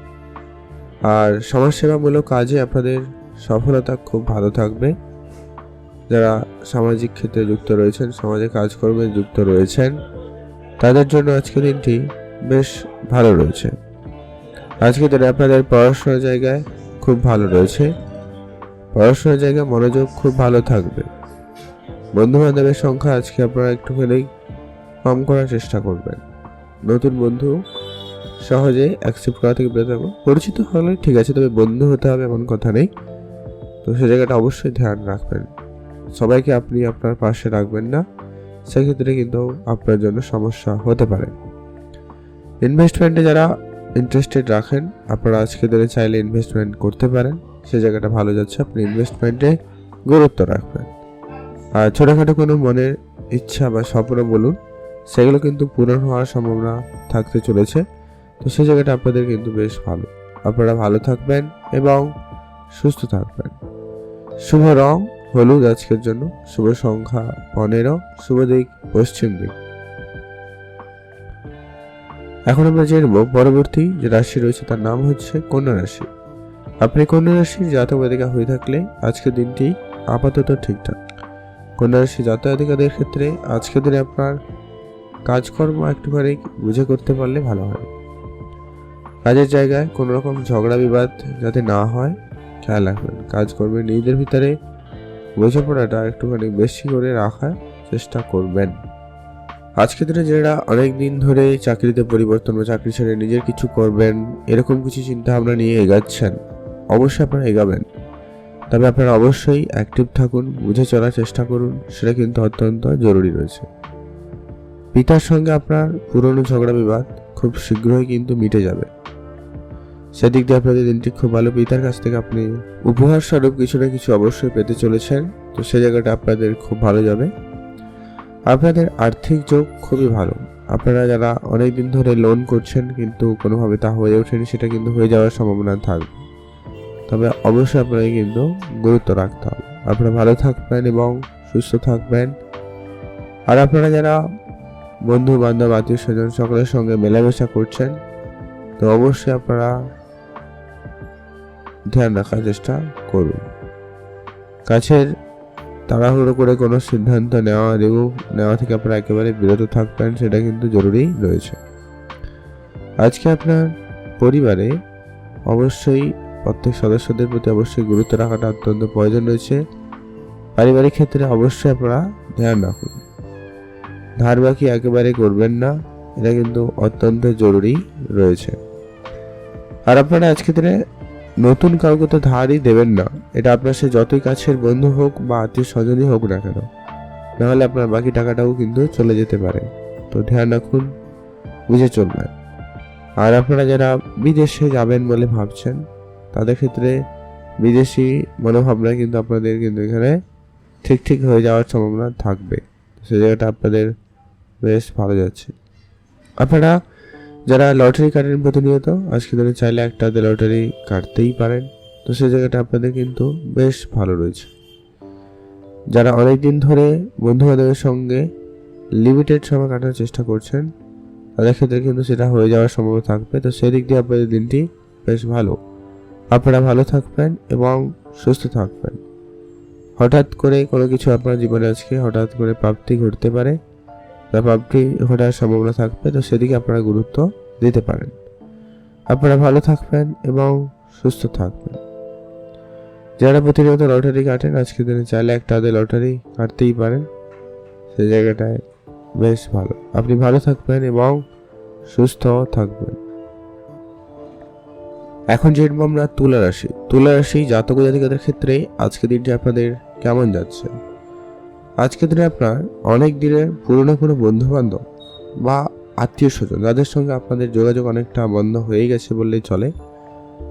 আর সমাজসেবামূলক কাজে আপনাদের সফলতা খুব ভালো থাকবে। যারা সামাজিক ক্ষেত্রে যুক্ত রয়েছেন, সমাজে কাজকর্মে যুক্ত রয়েছেন, তাদের জন্য আজকের দিনটি বেশ ভালো রয়েছে। আজকের দিনে আপনাদের পড়াশোনার জায়গায় খুব ভালো রয়েছে। পড়াশোনার জায়গায় মনোযোগ খুব ভালো থাকবে। বন্ধু বান্ধবের সংখ্যা আজকে আপনারা একটুখানি কম করার চেষ্টা করবেন। নতুন বন্ধু সহজে অ্যাকসেপ্ট করা থেকে বিরত থাকবেন। পরিচিত হলে ঠিক আছে, তবে বন্ধু হতে হবে এমন কথা নেই। তো সে জায়গাটা অবশ্যই ধ্যান রাখবেন। সবাইকে আপনি আপনার পাশে রাখবেন না, সেক্ষেত্রে কিন্তু আপনার জন্য সমস্যা হতে পারে। ইনভেস্টমেন্টে যারা ইন্টারেস্টেড রাখেন, আপনারা আজকে দিনে চাইলে ইনভেস্টমেন্ট করতে পারেন। সে জায়গাটা ভালো যাচ্ছে, আপনি ইনভেস্টমেন্টে গুরুত্ব রাখবেন। আর ছোটোখাটো কোনো মনের ইচ্ছা বা স্বপ্ন বলুন, সেগুলো কিন্তু পূরণ হওয়ার সম্ভাবনা থাকতে চলেছে। তো সেই জায়গাটা আপনাদের কিন্তু বেশ ভালো। আপনারা ভালো থাকবেন এবং সুস্থ থাকবেন। শুভ রং হলুদ আজকের জন্য, শুভ সংখ্যা 15, শুভ দিক পশ্চিম দিক। এখন আমরা জেনব পরবর্তী যে রাশি রয়েছে, তার নাম হচ্ছে কন্যা রাশি। আপনি কন্যা রাশির জাতক জাতিকা হয়ে থাকলে আজকের দিনটি আপাতত ঠিকঠাক। কন্যা রাশি জাতক জাতিকাদের ক্ষেত্রে আজকের দিনে আপনার কাজকর্ম একটুখানি বুঝে করতে পারলে ভালো হয়। কাজের জায়গায় কোনো রকম ঝগড়া বিবাদ যাতে না হয় খেয়াল রাখবেন। কাজকর্মে নিজেদের ভিতরে বোঝাপড়াটা একটুখানি বেশি করে রাখার চেষ্টা করবেন। আজকের দিনে যারা অনেক দিন ধরে চাকরিতে পরিবর্তন বা চাকরি ছেড়ে নিজের কিছু করবেন এরকম কিছু চিন্তা ভাবনা নিয়ে এগাচ্ছেন, অবশ্যই আপনারা এগাবেন। তবে আপনারা অবশ্যই অ্যাক্টিভ থাকুন, বুঝে চলার চেষ্টা করুন, সেটা কিন্তু অত্যন্ত জরুরি রয়েছে। পিতার সঙ্গে আপনার পুরনো ঝগড়া বিবাদ খুব শীঘ্রই কিন্তু মিটে যাবে। সেদিক দিয়ে আপনাদের দিনটি খুব ভালো। পিতার কাছ থেকে আপনি উপহার স্বরূপ কিছু না কিছু অবশ্যই পেতে চলেছেন, তো সে জায়গাটা আপনাদের খুব ভালো যাবে। আপনাদের আর্থিক যোগ খুবই ভালো। আপনারা যারা অনেক দিন ধরে লোন করছেন কিন্তু কোনোভাবে তা হয়ে ওঠেনি, সেটা কিন্তু হয়ে যাওয়ার সম্ভাবনা থাকবে। তবে অবশ্যই আপনাকে কিন্তু গুরুত্ব রাখতে হবে। আপনারা ভালো থাকবেন এবং সুস্থ থাকবেন। আর আপনারা যারা বন্ধু বান্ধব আত্মীয় স্বজন সকলের সঙ্গে মেলামেশা করছেন, তো অবশ্যই আপনারা ধ্যান রাখার চেষ্টা করুন। কাছের তাড়াহুড়ো করে কোনো সিদ্ধান্ত নেওয়া থেকে আপনারা একেবারে বিরত থাকবেন, সেটা কিন্তু জরুরি রয়েছে। আজকে আপনার পরিবারে অবশ্যই প্রত্যেক সদস্যদের প্রতি অবশ্যই গুরুত্ব রাখাটা অত্যন্ত প্রয়োজন রয়েছে। পারিবারিক ক্ষেত্রে অবশ্যই আপনারা ধ্যান রাখুন। ধার বাকি একেবারে করবেন না, এটা কিন্তু অত্যন্ত জরুরি রয়েছে। আর আপনারা আজকে দিনে নতুন কাউকে তো ধারই দেবেন না, এটা আপনার সে যতই কাছের বন্ধু হোক বা আত্মীয় স্বজনই হোক না কেন, নাহলে আপনার বাকি টাকাটাও কিন্তু চলে যেতে পারে। তো ধ্যান রাখুন, বুঝে চলবেন। আর আপনারা যারা বিদেশে যাবেন বলে ভাবছেন, তাদের ক্ষেত্রে বিদেশি মনোভাবনা কিন্তু আপনাদের কিন্তু এখানে ঠিক হয়ে যাওয়ার সম্ভাবনা থাকবে। সে জায়গাটা আপনাদের বেশ ভালো যাচ্ছে। আপনারা যারা লটারি কাটেন প্রতিনিয়ত, আজকে দিনে চাইলে একটা লটারি কাটতেই পারেন, তো সেই জায়গাটা আপনাদের কিন্তু বেশ ভালো রয়েছে। যারা অনেক দিন ধরে বন্ধু বান্ধবের সঙ্গে লিমিটেড সময় কাটানোর চেষ্টা করছেন, তাদের ক্ষেত্রে কিন্তু সেটা হয়ে যাওয়ার সম্ভাবনা থাকবে। তো সেই দিক দিয়ে আপনাদের দিনটি বেশ ভালো। আপনারা ভালো থাকবেন এবং সুস্থ থাকবেন। হঠাৎ করে কোনো কিছু আপনার জীবনে আজকে হঠাৎ করে প্রাপ্তি ঘটতে পারে, তা প্রাপ্তি ঘটার সম্ভাবনা থাকবে, তো সেদিকে আপনারা গুরুত্ব দিতে পারেন। আপনারা ভালো থাকবেন এবং সুস্থ থাকবেন। যারা প্রতিনিয়ত লটারি কাটেন, আজকে দিনে চাইলে একটা লটারি কাটতেই পারেন, সেই জায়গাটায় বেশ ভালো। আপনি ভালো থাকবেন এবং সুস্থ থাকবেন। এখন জানবো আমরা তুলা রাশি। তুলা রাশি জাতক জাতিকাদের ক্ষেত্রে আজকের দিনটি আপনাদের কেমন যাচ্ছে। আজকের দিনে আপনার অনেক দিনের পুরনো কোনো বন্ধু বান্ধব বা আত্মীয় স্বজন, যাদের সঙ্গে আপনাদের যোগাযোগ অনেকটা বন্ধ হয়ে গেছে বললেই চলে,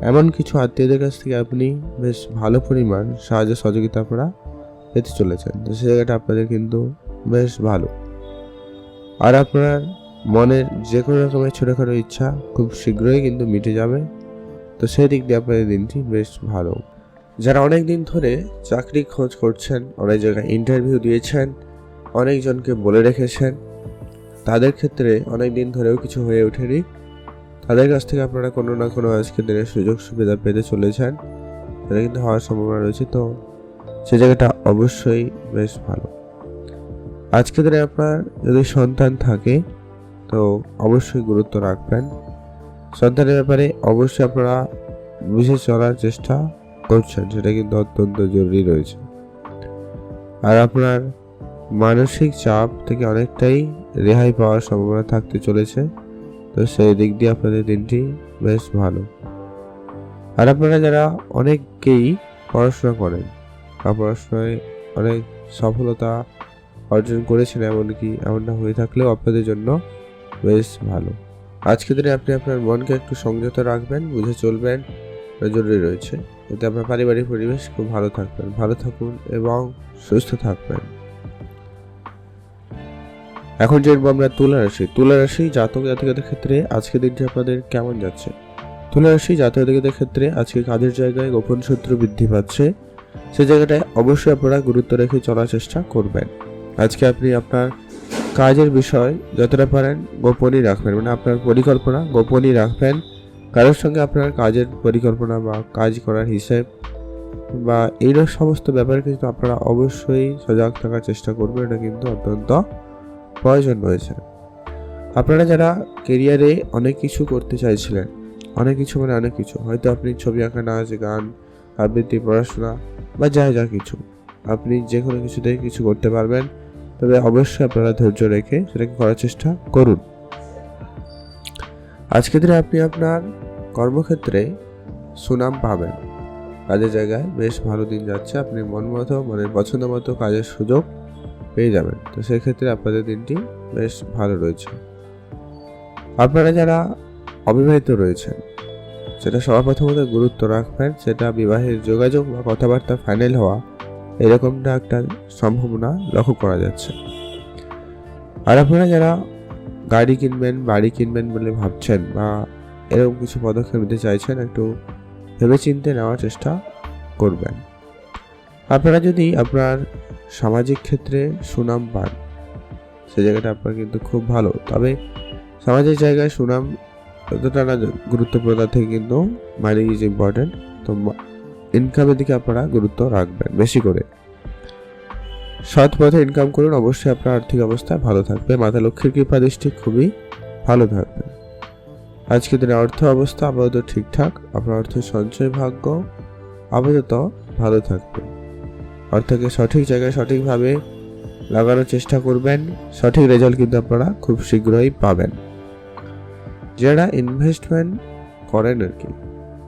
এমন কিছু আত্মীয়দের কাছ থেকে আপনি বেশ ভালো পরিমাণ সাহায্য সহযোগিতা আপনারা পেতে চলেছেন। তো সে জায়গাটা আপনাদের কিন্তু বেশ ভালো। আর আপনার মনের যে কোনো রকমের ছোটোখাটো ইচ্ছা খুব শীঘ্রই কিন্তু মিটে যাবে। তো সেই দিক দিয়ে আপনাদের দিনটি বেশ ভালো। যারা অনেক দিন ধরে চাকরি খোঁজ করছেন, অনেক জায়গায় ইন্টারভিউ দিয়েছেন, অনেকজনকে বলে রেখেছেন, তাদের ক্ষেত্রে অনেক দিন ধরেও কিছু হয়ে ওঠেনি, তাদের কাছ থেকে আপনারা কোনো না কোনো আজকের দিনে সুযোগ সুবিধা পেতে চলেছেন, সেটা কিন্তু হওয়ার সম্ভাবনা রয়েছে। তো সে জায়গাটা অবশ্যই বেশ ভালো। আজকের দিনে আপনার যদি সন্তান থাকে তো অবশ্যই গুরুত্ব রাখবেন। সন্তানের ব্যাপারে অবশ্যই আপনারা বুঝে চলার চেষ্টা করছেন, সেটা কিন্তু অত্যন্ত জরুরি রয়েছে। আর আপনার মানসিক চাপ থেকে অনেকটাই রেহাই পাওয়ার সম্ভাবনা থাকতে চলেছে। তো সেই দিক দিয়ে আপনাদের দিনটি বেশ ভালো। আর আপনারা যারা অনেককেই পড়াশোনা করেন বা পড়াশোনায় অনেক সফলতা অর্জন করেছেন, এমনটা হয়ে থাকলেও আপনাদের জন্য বেশ ভালো। আজকের দিনে আপনি আপনার মনকে একটু সংযত রাখবেন, বুঝে চলবেন, জরুরি রয়েছে। এতে আপনার পারিবারিক পরিবেশ খুব ভালো থাকবেন। ভালো থাকুন এবং সুস্থ থাকবেন। এখন জানবো আমরা তুলা রাশি জাতক জাতিকাদের ক্ষেত্রে আজকের দিনটি আপনাদের কেমন যাচ্ছে। তুলা রাশি জাতক জাতিকাদের ক্ষেত্রে আজকে কাজের জায়গায় গোপন শত্রু বৃদ্ধি পাচ্ছে, সেই জায়গাটায় অবশ্যই আপনারা গুরুত্ব রেখে চলার চেষ্টা করবেন। আজকে আপনি আপনার কাজের বিষয় যতটা পারেন গোপনই রাখবেন, মানে আপনার পরিকল্পনা গোপনই রাখবেন। কারোর সঙ্গে আপনার কাজের পরিকল্পনা বা কাজ করার হিসেব বা এইরকম সমস্ত ব্যাপারে কিন্তু আপনারা অবশ্যই সজাগ থাকার চেষ্টা করবেন, এটা কিন্তু অত্যন্ত প্রয়োজন রয়েছে। আপনারা যারা কেরিয়ারে অনেক কিছু করতে চাইছিলেন, অনেক কিছু হয়তো আপনি ছবি আঁকা, নাচ, গান, আবৃত্তি, পড়াশোনা বা যা কিছু, আপনি যে কোনো কিছুতে কিছু করতে পারবেন, তবে অবশ্যই আপনারা ধৈর্য রেখে সেটাকে করার চেষ্টা করুন। আজকের দিনে আপনি আপনার কর্মক্ষেত্রে সুনাম পাবেন। কাজের জায়গায় বেশ ভালো দিন যাচ্ছে, আপনি মনের পছন্দ মতো কাজের সুযোগ পেয়ে যাবেন। তো সেক্ষেত্রে আপনাদের দিনটি বেশ ভালো রয়েছে। আপনারা যারা অবিবাহিত রয়েছেন, সেটা সবার প্রথমত গুরুত্ব রাখবেন, সেটা বিবাহের যোগাযোগ বা কথাবার্তা ফাইনাল হওয়া এরকমটা একটা সম্ভাবনা লক্ষ্য করা যাচ্ছে। আর আপনারা যারা বাড়ি কিনবেন বলে ভাবছেন বা এরকম কিছু পদক্ষেপ নিতে চাইছেন, একটু ভেবেচিন্তে নেওয়ার চেষ্টা করবেন। আপনারা যদি আপনার সামাজিক ক্ষেত্রে সুনাম পান, সে জায়গাটা আপনার কিন্তু খুব ভালো। তবে সামাজিক জায়গায় সুনাম যতটা না গুরুত্বপূর্ণ থেকে কিন্তু মানি ইজ ইম্পর্টেন্ট। তো ইনকামের দিকে আপনারা গুরুত্ব রাখবেন বেশি করে। সৎ পথে ইনকাম করুন, অবশ্যই আপনার আর্থিক অবস্থা ভালো থাকবে। মাতা লক্ষ্মীর কৃপা দৃষ্টি খুবই ভালো থাকবে। আজকের দিনে অর্থ অবস্থা আপাতত ঠিকঠাক, আপনার অর্থ সঞ্চয় ভাগ্য আপাতত ভালো থাকবে। অর্থকে সঠিক জায়গায় সঠিকভাবে লাগানোর চেষ্টা করবেন, সঠিক রেজাল্ট কিন্তু আপনারা খুব শীঘ্রই পাবেন। যারা ইনভেস্টমেন্ট করেন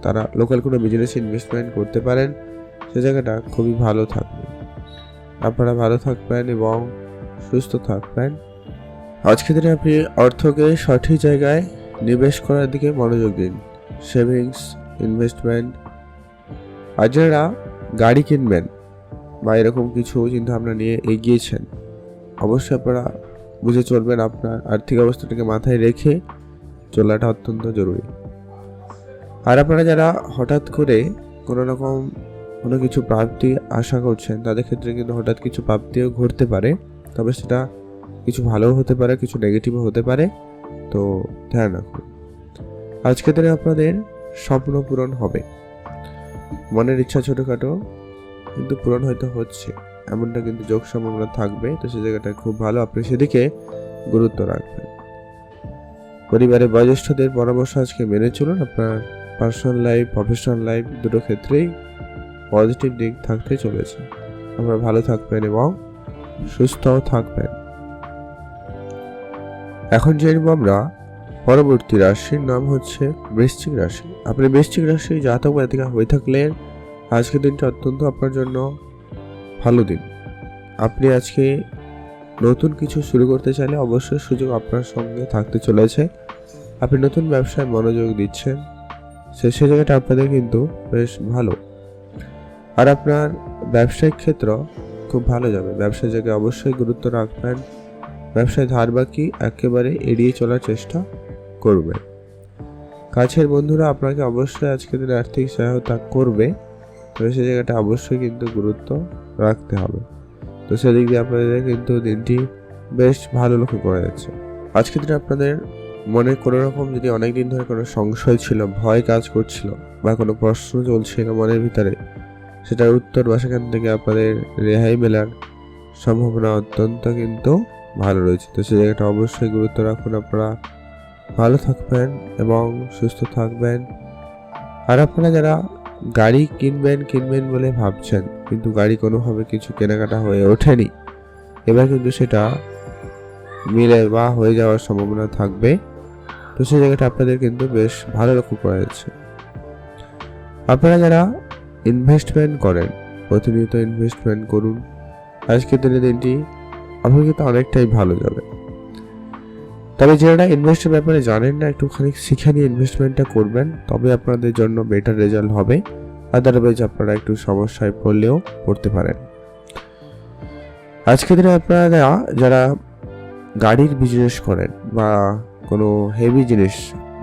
তারা লোকাল কোনো বিজনেসে ইনভেস্টমেন্ট করতে পারেন, সে জায়গাটা খুবই ভালো থাকবে। আপনারা ভালো থাকবেন এবং সুস্থ থাকবেন। আজকের দিনে আপনি অর্থকে সঠিক জায়গায় নিবেশ করার দিকে মনোযোগ দিন, সেভিংস, ইনভেস্টমেন্ট। আর যারা গাড়ি কিনবেন বা এরকম কিছু চিন্তা ভাবনা নিয়ে এগিয়েছেন, অবশ্যই আপনারা বুঝে চলবেন। আপনার আর্থিক অবস্থাটাকে মাথায় রেখে চলাটা অত্যন্ত জরুরি। আর আপনারা যারা হঠাৎ করে কোনো কিছু প্রাপ্তি আশা করছেন, তাদের ক্ষেত্রে কিন্তু হঠাৎ কিছু প্রাপ্তিও ঘটতে পারে। তবে সেটা কিছু ভালোও হতে পারে, কিছু নেগেটিভও হতে পারে, তো ধ্যান রাখুন। আজকের দিনে আপনাদের স্বপ্ন পূরণ হবে। মনের ইচ্ছা ছোটোখাটো কিন্তু পূরণ হয়তো হচ্ছে, এমনটা কিন্তু যোগ সম্ভাবনা থাকবে। তো সে জায়গাটা খুব ভালো, আপনি সেদিকে গুরুত্ব রাখবেন। পরিবারের বয়োজ্যেষ্ঠদের পরামর্শ আজকে মেনে চলুন। আপনার পার্সোনাল লাইফ, প্রফেশনাল লাইফ দুটো ক্ষেত্রেই পজিটিভ দিক থাকতে চলেছে। আপনারা ভালো থাকবেন এবং সুস্থও থাকবেন। এখন জানবো আমরা পরবর্তী রাশির নাম হচ্ছে বৃশ্চিক রাশি। আপনি বৃশ্চিক রাশি জাতক জাতিকা হয়ে থাকলে আজকের দিনটা অত্যন্ত আপনার জন্য ভালো দিন। আপনি আজকে নতুন কিছু শুরু করতে চাইলে অবশ্যই সুযোগ আপনার সঙ্গে থাকতে চলেছে। আপনি নতুন ব্যবসায় মনোযোগ দিচ্ছেন, সে জায়গাটা আপনাদের কিন্তু বেশ ভালো। আর আপনার ব্যবসায়িক ক্ষেত্র খুব ভালো যাবে। ব্যবসার জায়গায় অবশ্যই গুরুত্ব রাখবেন। ব্যবসায় ধার বাকি একেবারে এড়িয়ে চলার চেষ্টা করবেন। কাছের বন্ধুরা আপনাকে অবশ্যই আজকের দিনে আর্থিক সহায়তা করবে, তো সেই জায়গাটা অবশ্যই কিন্তু গুরুত্ব রাখতে হবে। তো সেদিক দিয়ে আপনাদের কিন্তু দিনটি বেশ ভালো লক্ষ্য করা যাচ্ছে। আজকের দিনে আপনাদের মনে কোনো রকম যদি অনেক দিন ধরে কোনো সংশয় ছিল, ভয় কাজ করছিল বা কোনো প্রশ্ন চলছিল মনের ভিতরে, সেটার উত্তর বা সেখান থেকে আপনাদের রেহাই মেলার সম্ভাবনা অত্যন্ত কিন্তু ভালো রয়েছে। তো সেই জায়গাটা অবশ্যই গুরুত্ব রাখুন। আপনারা ভালো থাকবেন এবং সুস্থ থাকবেন। আর আপনারা যারা গাড়ি কিনবেন বলে ভাবছেন, কিন্তু গাড়ি কোনোভাবে কিছু কেনাকাটা হয়ে ওঠেনি, এবার কিন্তু সেটা মিলে বা হয়ে যাওয়ার সম্ভাবনা থাকবে। তো সেই জায়গাটা আপনাদের কিন্তু বেশ ভালো লক্ষ্য করা যাচ্ছে। আপনারা যারা ইনভেস্টমেন্ট করেন, প্রতিনিয়ত ইনভেস্টমেন্ট করুন। আজকের দিনে দিনটি আপনার কিন্তু অনেকটাই ভালো যাবে। তবে যারা ইনভেস্টের ব্যাপারে জানেন না, একটুখানি শিখে নিয়ে ইনভেস্টমেন্টটা করবেন, তবে আপনাদের জন্য বেটার রেজাল্ট হবে। আদারওয়াইজ আপনারা একটু সমস্যায় পড়লেও পড়তে পারেন। আজকের দিনে আপনারা যারা গাড়ির বিজনেস করেন বা কোনো হেভি জিনিস,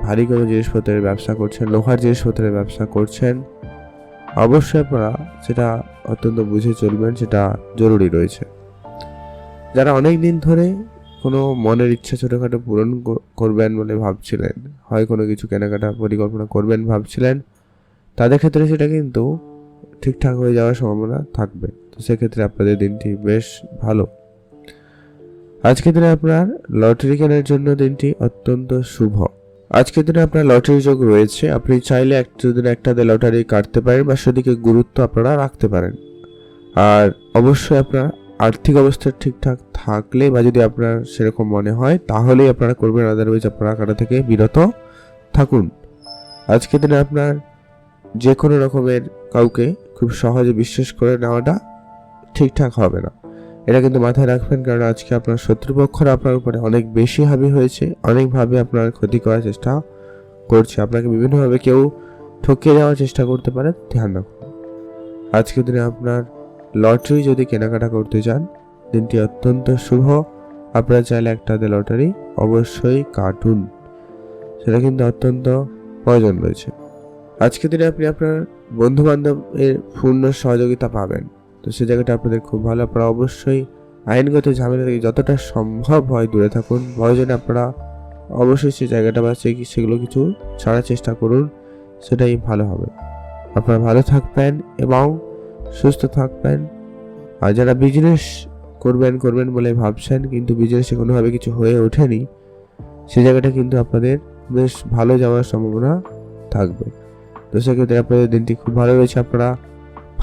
ভারী কোনো জিনিসপত্রের ব্যবসা করছেন, লোহার জিনিসপত্রের ব্যবসা করছেন, অবশ্যই আপনারা সেটা অত্যন্ত বুঝে চলবেন, সেটা জরুরি রয়েছে। যারা অনেক দিন ধরে কোনো মনের ইচ্ছা ছোটোখাটো পূরণ করবেন বলে ভাবছিলেন, হয় কোনো কিছু কেনাকাটা পরিকল্পনা করবেন ভাবছিলেন, তাদের ক্ষেত্রে সেটা কিন্তু ঠিকঠাক হয়ে যাওয়ার সম্ভাবনা থাকবে। তো সেক্ষেত্রে আপনাদের দিনটি বেশ ভালো। আজকের দিনে আপনার লটারি কেনার জন্য দিনটি অত্যন্ত শুভ। আজকের দিনে আপনার লটারি যোগ রয়েছে। আপনি চাইলে একটাতে লটারি কাটতে পারেন বা সেদিকে গুরুত্ব আপনারা রাখতে পারেন। আর অবশ্যই আপনার আর্থিক অবস্থা ঠিকঠাক থাকলে বা যদি আপনার সেরকম মনে হয় তাহলেই আপনারা করবেন, আদারওয়াইজ আপনারা কাটা থেকে বিরত থাকুন। আজকের দিনে আপনার যে কোনো রকমের কাউকে খুব সহজে বিশ্বাস করে নেওয়াটা ঠিকঠাক হবে না, এটা কিন্তু মাথায় রাখবেন। কারণ আজকে আপনার শত্রুপক্ষরা আপনার উপরে অনেক বেশি হাবি হয়েছে, অনেকভাবে আপনার ক্ষতি করার চেষ্টা করছে, আপনাকে বিভিন্নভাবে কেউ ঠকিয়ে দেওয়ার চেষ্টা করতে পারে, ধ্যান রাখুন। আজকের দিনে আপনার লটারি যদি কেনাকাটা করতে চান, দিনটি অত্যন্ত শুভ। আপনারা চাইলে একটাতে লটারি অবশ্যই কাটুন, সেটা কিন্তু অত্যন্ত প্রয়োজন রয়েছে। আজকের দিনে আপনি আপনার বন্ধু বান্ধবের পূর্ণ সহযোগিতা পাবেন। তো সে জায়গাটা আপনাদের খুব ভালো। আপনারা অবশ্যই আইনগত ঝামেলা থেকে যতটা সম্ভব হয় দূরে থাকুন। প্রয়োজনে আপনারা অবশ্যই সেই জায়গাটা বা সেগুলো কিছু ছাড়ার চেষ্টা করুন, সেটাই ভালো হবে। আপনারা ভালো থাকবেন এবং সুস্থ থাকবেন। আর যারা বিজনেস করবেন বলে ভাবছেন, কিন্তু বিজনেসে কোনোভাবে কিছু হয়ে ওঠেনি, সেই জায়গাটা কিন্তু আপনাদের বেশ ভালো যাওয়ার সম্ভাবনা থাকবে। তো সেক্ষেত্রে আপনাদের দিনটি খুব ভালো রয়েছে। আপনারা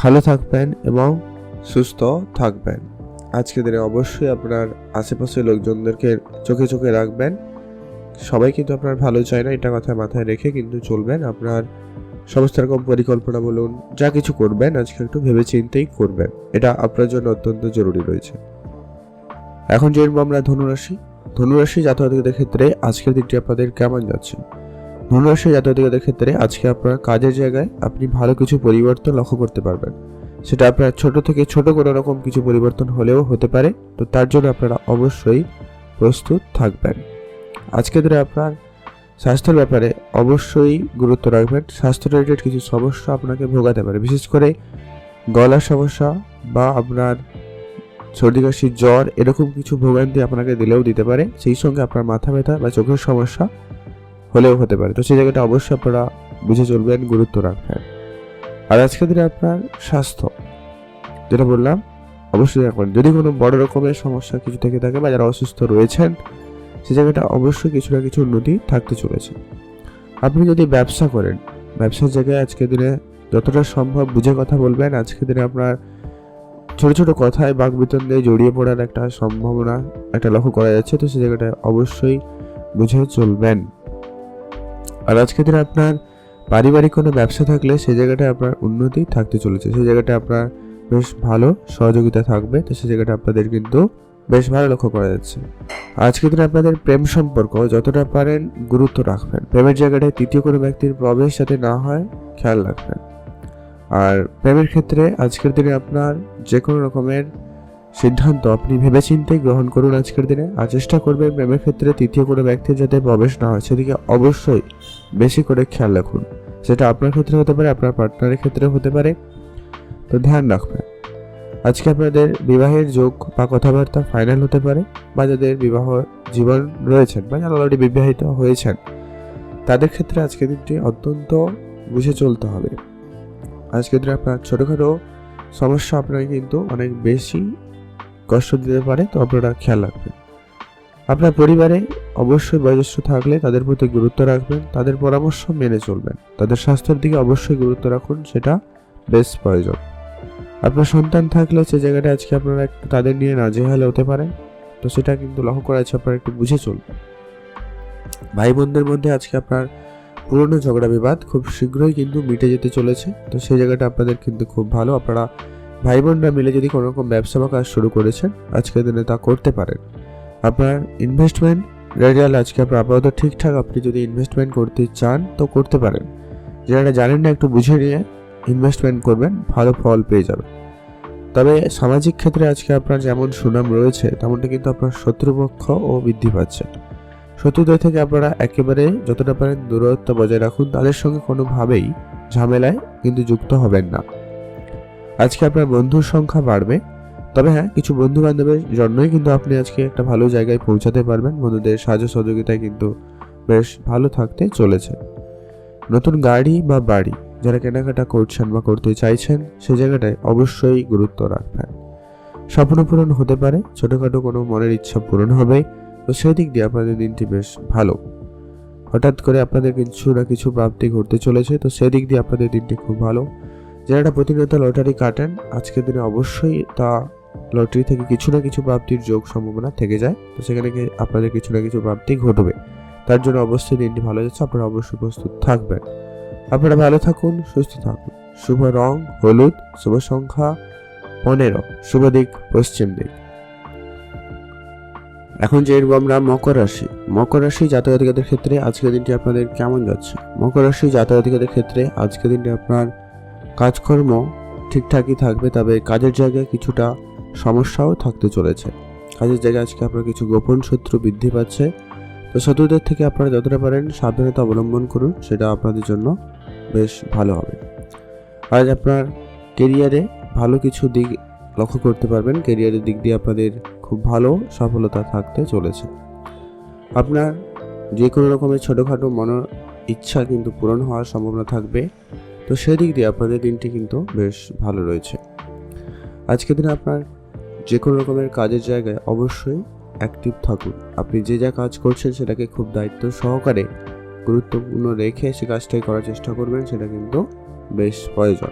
ভালো থাকবেন এবং সুস্থ থাকবেন। আজকের দিনে অবশ্যই আপনার আশেপাশের লোকজনদেরকে চোখে চোখে রাখবেন। সবাই কিন্তু আপনার ভালো চায় না, এটা কথা মাথায় রেখে কিন্তু চলবেন। আপনার সমস্ত রকম পরিকল্পনা বলুন, যা কিছু করবেন আজকে একটু ভেবে চিন্তেই করবেন, এটা আপনার জন্য অত্যন্ত জরুরি রয়েছে। এখন জানবো আমরা ধনুরাশি জাতকদের ক্ষেত্রে আজকের দিনটি আপনাদের কেমন যাচ্ছে। ধনুরাশি জাতকদের ক্ষেত্রে আজকে আপনার কাজের জায়গায় আপনি ভালো কিছু পরিবর্তন লক্ষ্য করতে পারবেন। সেটা আপনার ছোট থেকে ছোট কোনো রকম কিছু পরিবর্তন হলেও হতে পারে। তো তার জন্য আপনারা অবশ্যই প্রস্তুত থাকবেন। আজকের দিনে আপনার স্বাস্থ্যের ব্যাপারে অবশ্যই গুরুত্ব রাখবেন। স্বাস্থ্য রিলেটেড কিছু সমস্যা আপনাকে ভোগাতে পারে, বিশেষ করে গলার সমস্যা বা আপনার সর্দি কাশি জ্বর এরকম কিছু ভোগান্তি আপনাকে দিলেও দিতে পারে। সেই সঙ্গে আপনার মাথা ব্যথা বা চোখের সমস্যা হলেও হতে পারে। তো সেই জায়গাটা অবশ্যই আপনারা বুঝে চলবেন, গুরুত্ব রাখবেন। আর আজকের দিনে আপনার স্বাস্থ্য যেটা বললাম অবশ্যই রাখবেন। যদি কোনো বড় রকমের সমস্যা কিছু থেকে থাকে বা যারা অসুস্থ রয়েছেন, সেই জায়গাটা অবশ্যই কিছু না কিছু উন্নতি থাকতে চলেছে। আপনি যদি ব্যবসা করেন, ব্যবসার জায়গায় আজকের দিনে যতটা সম্ভব বুঝে কথা বলবেন। আজকের দিনে আপনার ছোট ছোট কথায় বাকবিতণ্ডে জড়িয়ে পড়ার একটা সম্ভাবনা একটা লক্ষ্য করা যাচ্ছে। তো সেই জায়গাটা অবশ্যই বুঝে চলবেন। আর আজকের দিনে আপনার পারিবারিক কোনো ব্যবসা থাকলে সেই জায়গাটায় আপনার উন্নতি থাকতে চলেছে, সেই জায়গাটা আপনার বেশ ভালো সহযোগিতা থাকবে। তো সেই জায়গাটা আপনাদের কিন্তু বেশ ভালো লক্ষ্য করা যাচ্ছে। আজকের দিনে আপনাদের প্রেম সম্পর্ক যতটা পারেন গুরুত্ব রাখবেন। প্রেমের জায়গাটায় তৃতীয় কোনো ব্যক্তির প্রবেশ যাতে না হয় খেয়াল রাখবেন। আর প্রেমের ক্ষেত্রে আজকের দিনে আপনার যে কোনো রকমের সিদ্ধান্ত আপনি ভেবেচিন্তেই গ্রহণ করুন আজকের দিনে। আর চেষ্টা করবেন প্রেমের ক্ষেত্রে তৃতীয় কোনো ব্যক্তির যাতে প্রবেশ না হয় সেদিকে অবশ্যই বেশি করে খেয়াল রাখুন। সেটা আপনার ক্ষেত্রে হতে পারে, আপনার পার্টনারের ক্ষেত্রে হতে পারে। তো ধ্যান রাখবেন। আজকে আপনাদের বিবাহের যোগ বা কথাবার্তা ফাইনাল হতে পারে, বা যাদের বিবাহ জীবন রয়েছেন বা যারা অলরেডি বিবাহিত হয়েছেন তাদের ক্ষেত্রে আজকের দিনটি অত্যন্ত বুঝে চলতে হবে। আজকের দিনে আপনার ছোটোখাটো সমস্যা আপনাকে কিন্তু অনেক বেশি কষ্ট দিতে পারে, তো আপনারা খেয়াল রাখবেন। আপনার পরিবারে অবশ্যই বয়োজ্যেষ্ঠ থাকলে তাদের প্রতি গুরুত্ব রাখবেন, তাদের পরামর্শ মেনে চলবেন, তাদের স্বাস্থ্যের দিকে অবশ্যই গুরুত্ব রাখুন, সেটা বেশ প্রয়োজন। আপনার সন্তান থাকলে সে জায়গাটা আজকে আপনারা একটু তাদের নিয়ে নাজেহাল হতে পারেন, তো সেটা কিন্তু লক্ষ্য করা আছে, আপনারা একটু বুঝে চলবেন। ভাই বোনদের মধ্যে আজকে আপনার পুরনো ঝগড়া বিবাদ খুব শীঘ্রই কিন্তু মিটে যেতে চলেছে, তো সেই জায়গাটা আপনাদের কিন্তু খুব ভালো। আপনারা ভাই বোনরা মিলে যদি কোনো রকম ব্যবসা বা কাজ শুরু করেছেন আজকের দিনে তা করতে পারেন। আপনার ইনভেস্টমেন্ট রেজাল্ট আজকে আপনার আপাতত ঠিকঠাক, আপনি যদি ইনভেস্টমেন্ট করতে চান তো করতে পারেন। যারা জানেন না একটু বুঝে নিয়ে ইনভেস্টমেন্ট করবেন, ভালো ফল পেয়ে যাবেন। তবে সামাজিক ক্ষেত্রে আজকে আপনার যেমন সুনাম রয়েছে তেমনটা কিন্তু আপনার শত্রুপক্ষও বৃদ্ধি পাচ্ছে। শত্রুদের থেকে আপনারা একেবারে যতটা পারেন দূরত্ব বজায় রাখুন, তাদের সঙ্গে কোনোভাবেই ঝামেলায় কিন্তু যুক্ত হবেন না। আজকে আপনার বন্ধুর সংখ্যা বাড়বে, তবে হ্যাঁ, কিছু বন্ধু বান্ধবের জন্যই কিন্তু আপনি আজকে একটা ভালো জায়গায় পৌঁছাতে পারবেন। বন্ধুদের সাহায্য সহযোগিতায় কিন্তু বেশ ভালো থাকতে চলেছে। নতুন গাড়ি বা বাড়ি যারা কেনাকাটা করছেন বা করতে চাইছেন সে জায়গাটায় অবশ্যই গুরুত্ব রাখবেন। স্বপ্ন পূরণ হতে পারে, ছোটখাটো কোনো মনের ইচ্ছা পূরণ হবে, তো সেই দিক দিয়ে আপনাদের দিনটি বেশ ভালো। হঠাৎ করে আপনাদের কিছু না কিছু প্রাপ্তি ঘটতে চলেছে, তো সেই দিক দিয়ে আপনাদের দিনটি খুব ভালো। যারা প্রতিনিয়ত লটারি কাটেন আজকের দিনে অবশ্যই তা লটারি থেকে কিছু না কিছু প্রাপ্তির যোগ সম্ভাবনা থেকে যায়, তো সেখানে আপনাদের কিছু না কিছু প্রাপ্তি ঘটবে। তার জন্য অবশ্যই দিনটি ভালো যাচ্ছে, আপনারা অবশ্যই প্রস্তুত থাকবেন। আপনারা ভালো থাকুন, সুস্থ থাকুন। শুভ রং হলুদ, শুভ সংখ্যা 15, শুভ দিক পশ্চিম দিক। এখন যে আমরা মকর রাশি জাতক-জাতিকাদের ক্ষেত্রে আজকের দিনটি আপনাদের কেমন যাচ্ছে? মকর রাশি জাতক-জাতিকাদের ক্ষেত্রে আজকের দিনটি আপনার কাজকর্ম ঠিকঠাকই থাকবে, তবে কাজের জায়গায় কিছুটা সমস্যাও থাকতে চলেছে। কাজের জায়গায় আজকে আপনার কিছু গোপন শত্রু বৃদ্ধি পাচ্ছে, তো শত্রুদের থেকে আপনারা যতটা পারেন সাবধানতা অবলম্বন করুন, সেটা আপনাদের জন্য বেশ ভালো হবে। আজ আপনার কেরিয়ারে ভালো কিছু দিক লক্ষ্য করতে পারবেন, কেরিয়ারের দিক দিয়ে আপনাদের খুব ভালো সফলতা থাকতে চলেছে। আপনার যে কোনো রকমের ছোটোখাটো মনের ইচ্ছা কিন্তু পূরণ হওয়ার সম্ভাবনা থাকবে, তো সেই দিক দিয়ে আপনাদের দিনটি কিন্তু বেশ ভালো রয়েছে। আজকের দিনে আপনার যে কোনো রকমের কাজের জায়গায় অবশ্যই অ্যাক্টিভ থাকুন। আপনি যে যা কাজ করছেন সেটাকে খুব দায়িত্ব সহকারে গুরুত্বপূর্ণ রেখে সে কাজটাই করার চেষ্টা করবেন, সেটা কিন্তু বেশ প্রয়োজন।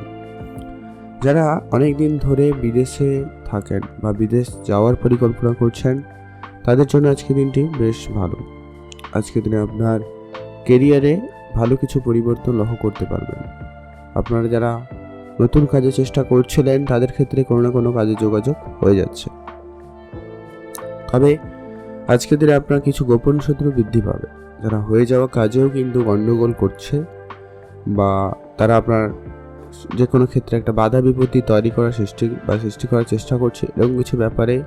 যারা অনেক দিন ধরে বিদেশে থাকেন বা বিদেশ যাওয়ার পরিকল্পনা করছেন তাদের জন্য আজকের দিনটি বেশ ভালো। আজকের দিনে আপনার কেরিয়ারে ভালো কিছু পরিবর্তন লক্ষ্য করতে পারবেন। আপনারা যারা নতুন কাজে চেষ্টা করছিলেন তাদের ক্ষেত্রে কোনো না কোনো কাজে যোগাযোগ হয়ে যাচ্ছে। তবে আজকের দিনে আপনার কিছু গোপন শত্রু বৃদ্ধি পাবে, যারা হয়ে যাওয়া কাজেও কিন্তু গণ্ডগোল করছে বা তারা আপনার যে কোনো ক্ষেত্রে একটা বাধা বিপত্তি সৃষ্টি করার চেষ্টা করছে, এরকম কিছু ব্যাপারে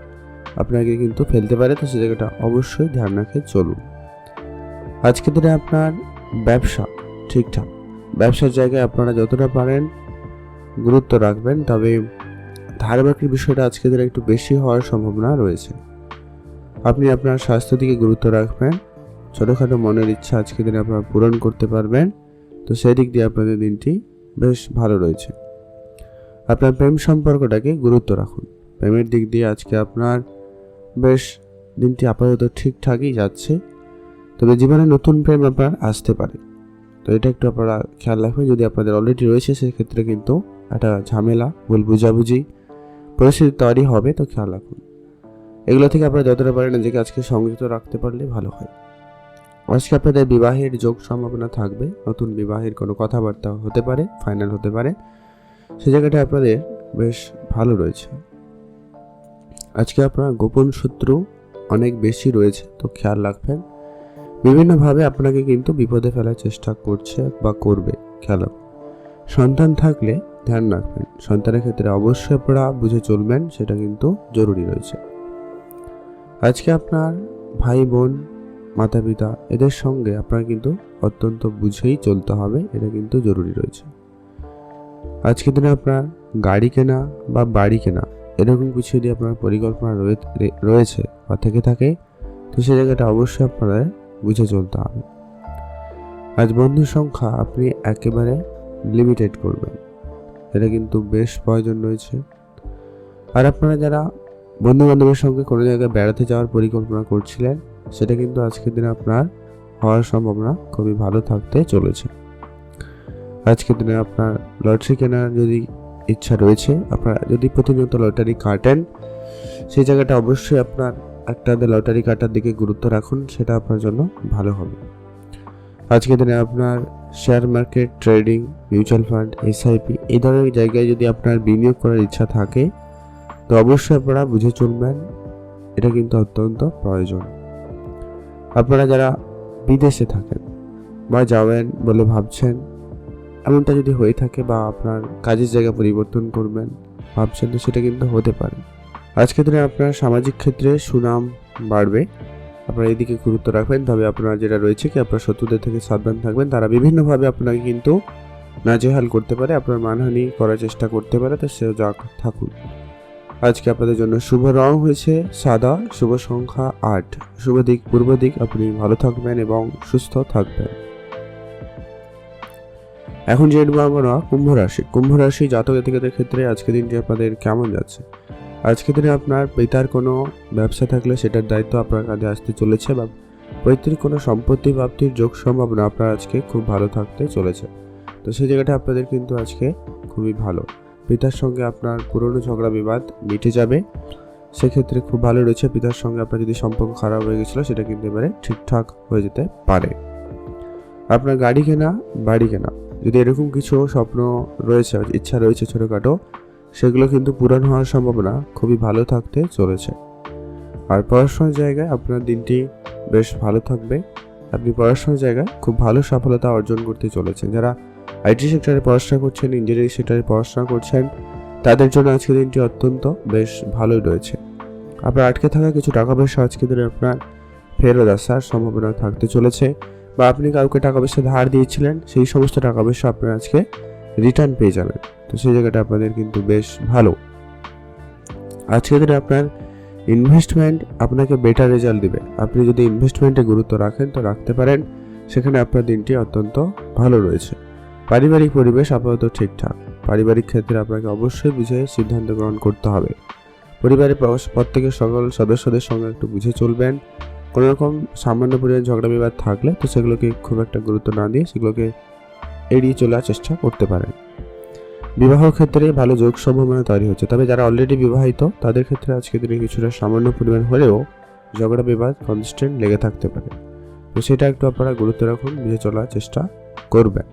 আপনাকে কিন্তু ফেলতে পারে, তো সে জায়গাটা অবশ্যই ধ্যান রেখে চলুন। আজকের দিনে আপনার ব্যবসা ঠিকঠাক, ব্যবসার জায়গায় আপনারা যতটা পারেন গুরুত্ব রাখবেন, তবে ধার বাকির বিষয়টা আজকের দিনে একটু বেশি হওয়ার সম্ভাবনা রয়েছে। আপনি আপনার স্বাস্থ্য দিকে গুরুত্ব রাখবেন, ছোটোখাটো মনের ইচ্ছা আজকের দিনে আপনারা পূরণ করতে পারবেন, তো সেই দিক দিয়ে আপনাদের দিনটি বেশ ভালো রয়েছে। আপনার প্রেম সম্পর্কটাকে গুরুত্ব রাখুন, প্রেমের দিক দিয়ে আজকে আপনার বেশ দিনটি আপাতত ঠিকঠাকই যাচ্ছে, তবে জীবনে নতুন প্রেম আপনার আসতে পারে, তো এটা একটু আপনারা খেয়াল রাখবেন। যদি আপনাদের অলরেডি রয়েছে সেক্ষেত্রে কিন্তু একটা ঝামেলা, ভুল বুঝাবুঝি পরিস্থিতি তৈরি হবে, তো খেয়াল রাখুন। এগুলো থেকে আপনারা যতটা পারেন নিজেকে আজকে সংযত রাখতে পারলে ভালো হয়। আজকে আপনাদের বিবাহের যোগ সম্ভাবনা থাকবে, নতুন বিবাহের কোনো কথাবার্তা হতে পারে, ফাইনাল হতে পারে, সে জায়গাটা আপনাদের বেশ ভালো রয়েছে। আজকে আপনার গোপন শত্রু অনেক বেশি রয়েছে, তো খেয়াল রাখবেন। বিভিন্নভাবে আপনাকে কিন্তু বিপদে ফেলার চেষ্টা করছে বা করবে, খেয়াল। সন্তান থাকলে ধ্যান রাখবেন, সন্তানের ক্ষেত্রে অবশ্যই আপনারা বুঝে চলবেন, সেটা কিন্তু জরুরি রয়েছে। আজকে আপনার ভাই বোন, মাতা পিতা এদের সঙ্গে আপনার কিন্তু অত্যন্ত বুঝেই চলতে হবে, এটা কিন্তু জরুরি রয়েছে। আজকের দিনে আপনার গাড়ি কেনা বা বাড়ি কেনা এরকম কিছু যদি আপনার পরিকল্পনা রয়েছে বা থেকে থাকে, তো সেই জায়গাটা অবশ্যই আপনাদের বুঝে চলতে হবে। আজ বন্ধুর সংখ্যা আপনি একেবারে লিমিটেড করবেন, এটা কিন্তু বেশ প্রয়োজন রয়েছে। আর আপনারা যারা বন্ধু বান্ধবের সঙ্গে কোনো জায়গায় বেড়াতে যাওয়ার পরিকল্পনা করছিলেন, সেটা কিন্তু আজকের দিনে আপনার হওয়ার সম্ভাবনা খুবই ভালো থাকতে চলেছে। আজকের দিনে আপনার লটারি কেনার যদি ইচ্ছা রয়েছে, আপনারা যদি প্রতিনিয়ত লটারি কাটেন, সেই জায়গাটা অবশ্যই আপনার একটা লটারি কাটার দিকে গুরুত্ব রাখুন, সেটা আপনার জন্য ভালো হবে। আজকের দিনে আপনার share market, trading, mutual fund, SIP এই ধরনের জায়গায় যদি আপনার বিনিয়োগ করার ইচ্ছা থাকে, তো অবশ্যই আপনারা বুঝে চলবেন, এটা কিন্তু অত্যন্ত প্রয়োজন। আপনারা যারা বিদেশে থাকেন বা যাবেন বলে ভাবছেন, এমনটা যদি হয়ে থাকে বা আপনার কাজের জায়গা পরিবর্তন করবেন ভাবছেন, তো সেটা কিন্তু হতে পারে। আজকের দিনে আপনার সামাজিক ক্ষেত্রে সুনাম বাড়বে, আপনারা এদিকে গুরুত্ব রাখবেন। তবে আপনার যেটা রয়েছে কি, আপনার শত্রুদের থেকে সাবধান থাকবেন, তারা বিভিন্নভাবে আপনাকে কিন্তু নাজেহাল করতে পারে, আপনার মানহানি করার চেষ্টা করতে পারে, তো সেও যা থাকুন। আজকে আপনাদের জন্য শুভ রং হয়েছে সাদা, শুভ সংখ্যা 8, শুভ দিক পূর্ব দিক। আপনি ভালো থাকবেন এবং সুস্থ থাকবেন। এখন জেনে নেব আমরা কুম্ভ রাশি জাতক জাতিকাদের ক্ষেত্রে আজকের দিনটি আপনাদের কেমন যাচ্ছে। আজকের দিনে আপনার পিতার কোনো ব্যবসা থাকলে সেটার দায়িত্ব আপনার কাঁধে আসতে চলেছে, বা পৈতৃক কোনো সম্পত্তি প্রাপ্তির যোগ সম্ভাবনা আপনার আজকে খুব ভালো থাকতে চলেছে। তো সেই জায়গাটা আপনাদের কিন্তু আজকে খুবই ভালো। পিতার সঙ্গে আপনার পুরনো ঝগড়া বিবাদ মিটে যাবে, সেক্ষেত্রে খুব ভালো রয়েছে। পিতার সঙ্গে আপনার যদি সম্পর্ক খারাপ হয়ে গেছিলো, সেটা কিন্তু এবারে ঠিকঠাক হয়ে যেতে পারে। আপনার গাড়ি কেনা, বাড়ি কেনা, যদি এরকম কিছু স্বপ্ন রয়েছে, ইচ্ছা রয়েছে ছোটোখাটো, সেগুলো কিন্তু পূরণ হওয়ার সম্ভাবনা খুবই ভালো থাকতে চলেছে। আর পড়াশোনার জায়গায় আপনার দিনটি বেশ ভালো থাকবে, আপনি পড়াশোনার জায়গায় খুব ভালো সফলতা অর্জন করতে চলেছেন। যারা আইটি সেক্টরে পড়াশোনা করছেন, ইঞ্জিনিয়ারিং সেক্টরে পড়াশোনা করছেন, তাদের জন্য আজকের দিনটি অত্যন্ত বেশ ভালোই রয়েছে। আপনার আটকে থাকা কিছু টাকা পয়সা আজকের দিনে আপনার ফেরত আসার সম্ভাবনা থাকতে চলেছে, বা আপনি কাউকে টাকা পয়সা ধার দিয়েছিলেন, সেই সমস্ত টাকা পয়সা আপনার আজকে রিটার্ন পেয়ে যাবেন। তো সেই জায়গাটা আপনাদের কিন্তু বেশ ভালো। আজকের দিনে আপনার ইনভেস্টমেন্ট আপনাকে বেটার রেজাল্ট দিবে। আপনি যদি ইনভেস্টমেন্টে গুরুত্ব রাখেন, তো রাখতে পারেন, সেখানে আপনার দিনটি অত্যন্ত ভালো রয়েছে। পারিবারিক পরিবেশ আপাতত ঠিকঠাক। পারিবারিক ক্ষেত্রে আপনাকে অবশ্যই বুঝে সিদ্ধান্ত গ্রহণ করতে হবে। পরিবারের প্রত্যেকের সকল সদস্যদের সঙ্গে একটু বুঝে চলবেন। কোনো রকম সামান্য পরিমাণ ঝগড়া বিবাদ থাকলে, তো সেগুলোকে খুব একটা গুরুত্ব না দিয়ে সেগুলোকে এড়িয়ে চলার চেষ্টা করতে পারেন। বিবাহ ক্ষেত্রে ভালো যোগ সম্ভাবনা তৈরি হচ্ছে, তবে যারা অলরেডি বিবাহিত তাদের ক্ষেত্রে আজকে দিনে কিছুটা সামান্য পরিমাণ হলেও ঝগড়া বিবাদ কনস্ট্যান্ট লেগে থাকতে পারে, তো সেটা একটু আপনারা গুরুত্ব রাখুন, বুঝে চলার চেষ্টা করবেন।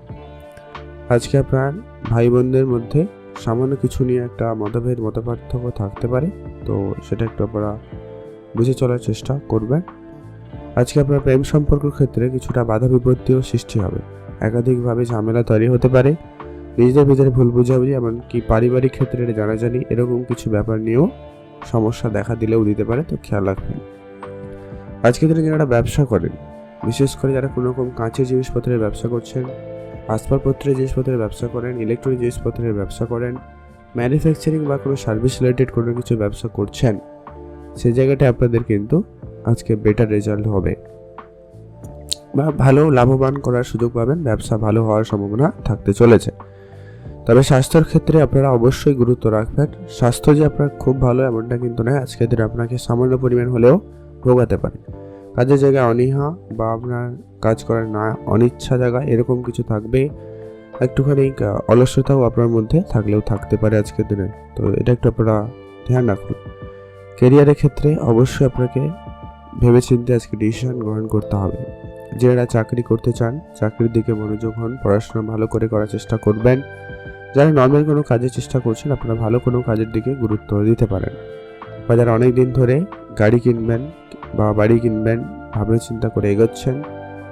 আজকে আপনার ভাই বোনদের মধ্যে সামান্য কিছু নিয়ে একটা মতপার্থক্য থাকতে পারে, তো সেটা একটু আপনারা বুঝে চলার চেষ্টা করবেন। আজকে আপনার প্রেম সম্পর্কের ক্ষেত্রে কিছুটা বাধা বিপত্তিও সৃষ্টি হবে, একাধিকভাবে ঝামেলা তৈরি হতে পারে, নিজেদের ভিতরে ভুল বুঝাবুঝি, এমনকি পারিবারিক ক্ষেত্রে জানাজানি এরকম কিছু ব্যাপার নিয়েও সমস্যা দেখা দিলেও দিতে পারে, তো খেয়াল রাখবেন। আজকে দিনে যারা ব্যবসা করেন, বিশেষ করে যারা কোনো রকম কাঁচের জিনিসপত্রের ব্যবসা করছেন, আসবাবপত্রের জিনিসপত্রের ব্যবসা করেন, ইলেকট্রনিক জিনিসপত্রের ব্যবসা করেন, ম্যানুফ্যাকচারিং বা কোনো সার্ভিস রিলেটেড কোনো কিছু ব্যবসা করছেন, সেই জায়গাটায় আপনাদের কিন্তু আজকে বেটার রেজাল্ট হবে বা ভালো লাভবান করার সুযোগ পাবেন, ব্যবসা ভালো হওয়ার সম্ভাবনা থাকতে চলেছে। তবে স্বাস্থ্যের ক্ষেত্রে আপনারা অবশ্যই গুরুত্ব রাখবেন। স্বাস্থ্য যে আপনার খুব ভালো এমনটা কিন্তু নয়, আজকের দিনে আপনাকে সামান্য পরিমাণ হলেও ভোগাতে পারে। কাজের জায়গায় অনীহা বা আপনার কাজ করার না অনিচ্ছা জায়গা এরকম কিছু থাকবে, একটুখানি অলসতাও আপনার মধ্যে থাকলেও থাকতে পারে আজকের দিনে, তো এটা একটু আপনারা ধ্যান রাখুন। কেরিয়ারের ক্ষেত্রে অবশ্যই আপনাকে ভেবেচিন্তে আজকে ডিসিশন গ্রহণ করতে হবে। যারা চাকরি করতে চান, চাকরির দিকে মনোযোগ হন, পড়াশোনা ভালো করে করার চেষ্টা করবেন। যারা নর্মাল কোনো কাজের চেষ্টা করছেন, আপনারা ভালো কোনো কাজের দিকে গুরুত্ব দিতে পারেন। বা যারা অনেক দিন ধরে গাড়ি কিনবেন বা বাড়ি কিনবেন ভাবনা চিন্তা করে এগোচ্ছেন,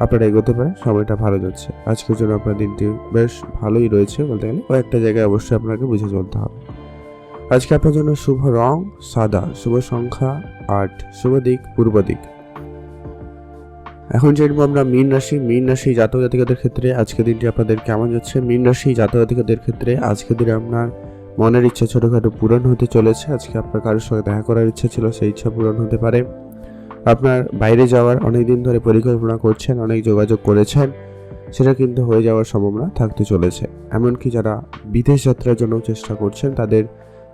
আপনারা এগোতে পারেন, সময়টা ভালো যাচ্ছে। আজকের জন্য আপনার দিনটি বেশ ভালোই রয়েছে বলতে গেলে, কয়েকটা জায়গায় অবশ্যই আপনাকে বুঝে চলতে হবে। আজকে আপনার জন্য শুভ রং সাদা, শুভ সংখ্যা 8, শুভ দিক পূর্ব দিক। এখন জানবো আমরা মীন রাশি জাতক জাতিকাদের ক্ষেত্রে আজকের দিনটি আপনাদের কেমন যাচ্ছে। মীন রাশি জাতক জাতিকাদের ক্ষেত্রে আজকের দিনে আপনার মনের ইচ্ছা ছোটোখাটো পূরণ হতে চলেছে। আজকে আপনার কারোর সঙ্গে দেখা করার ইচ্ছা ছিল, সেই ইচ্ছা পূরণ হতে পারে। আপনার বাইরে যাওয়ার অনেক দিন ধরে পরিকল্পনা করছেন, অনেক যোগাযোগ করেছেন, সেটা কিন্তু হয়ে যাওয়ার সম্ভাবনা থাকতে চলেছে। এমনকি যারা বিদেশ যাত্রার জন্য চেষ্টা করছেন তাদের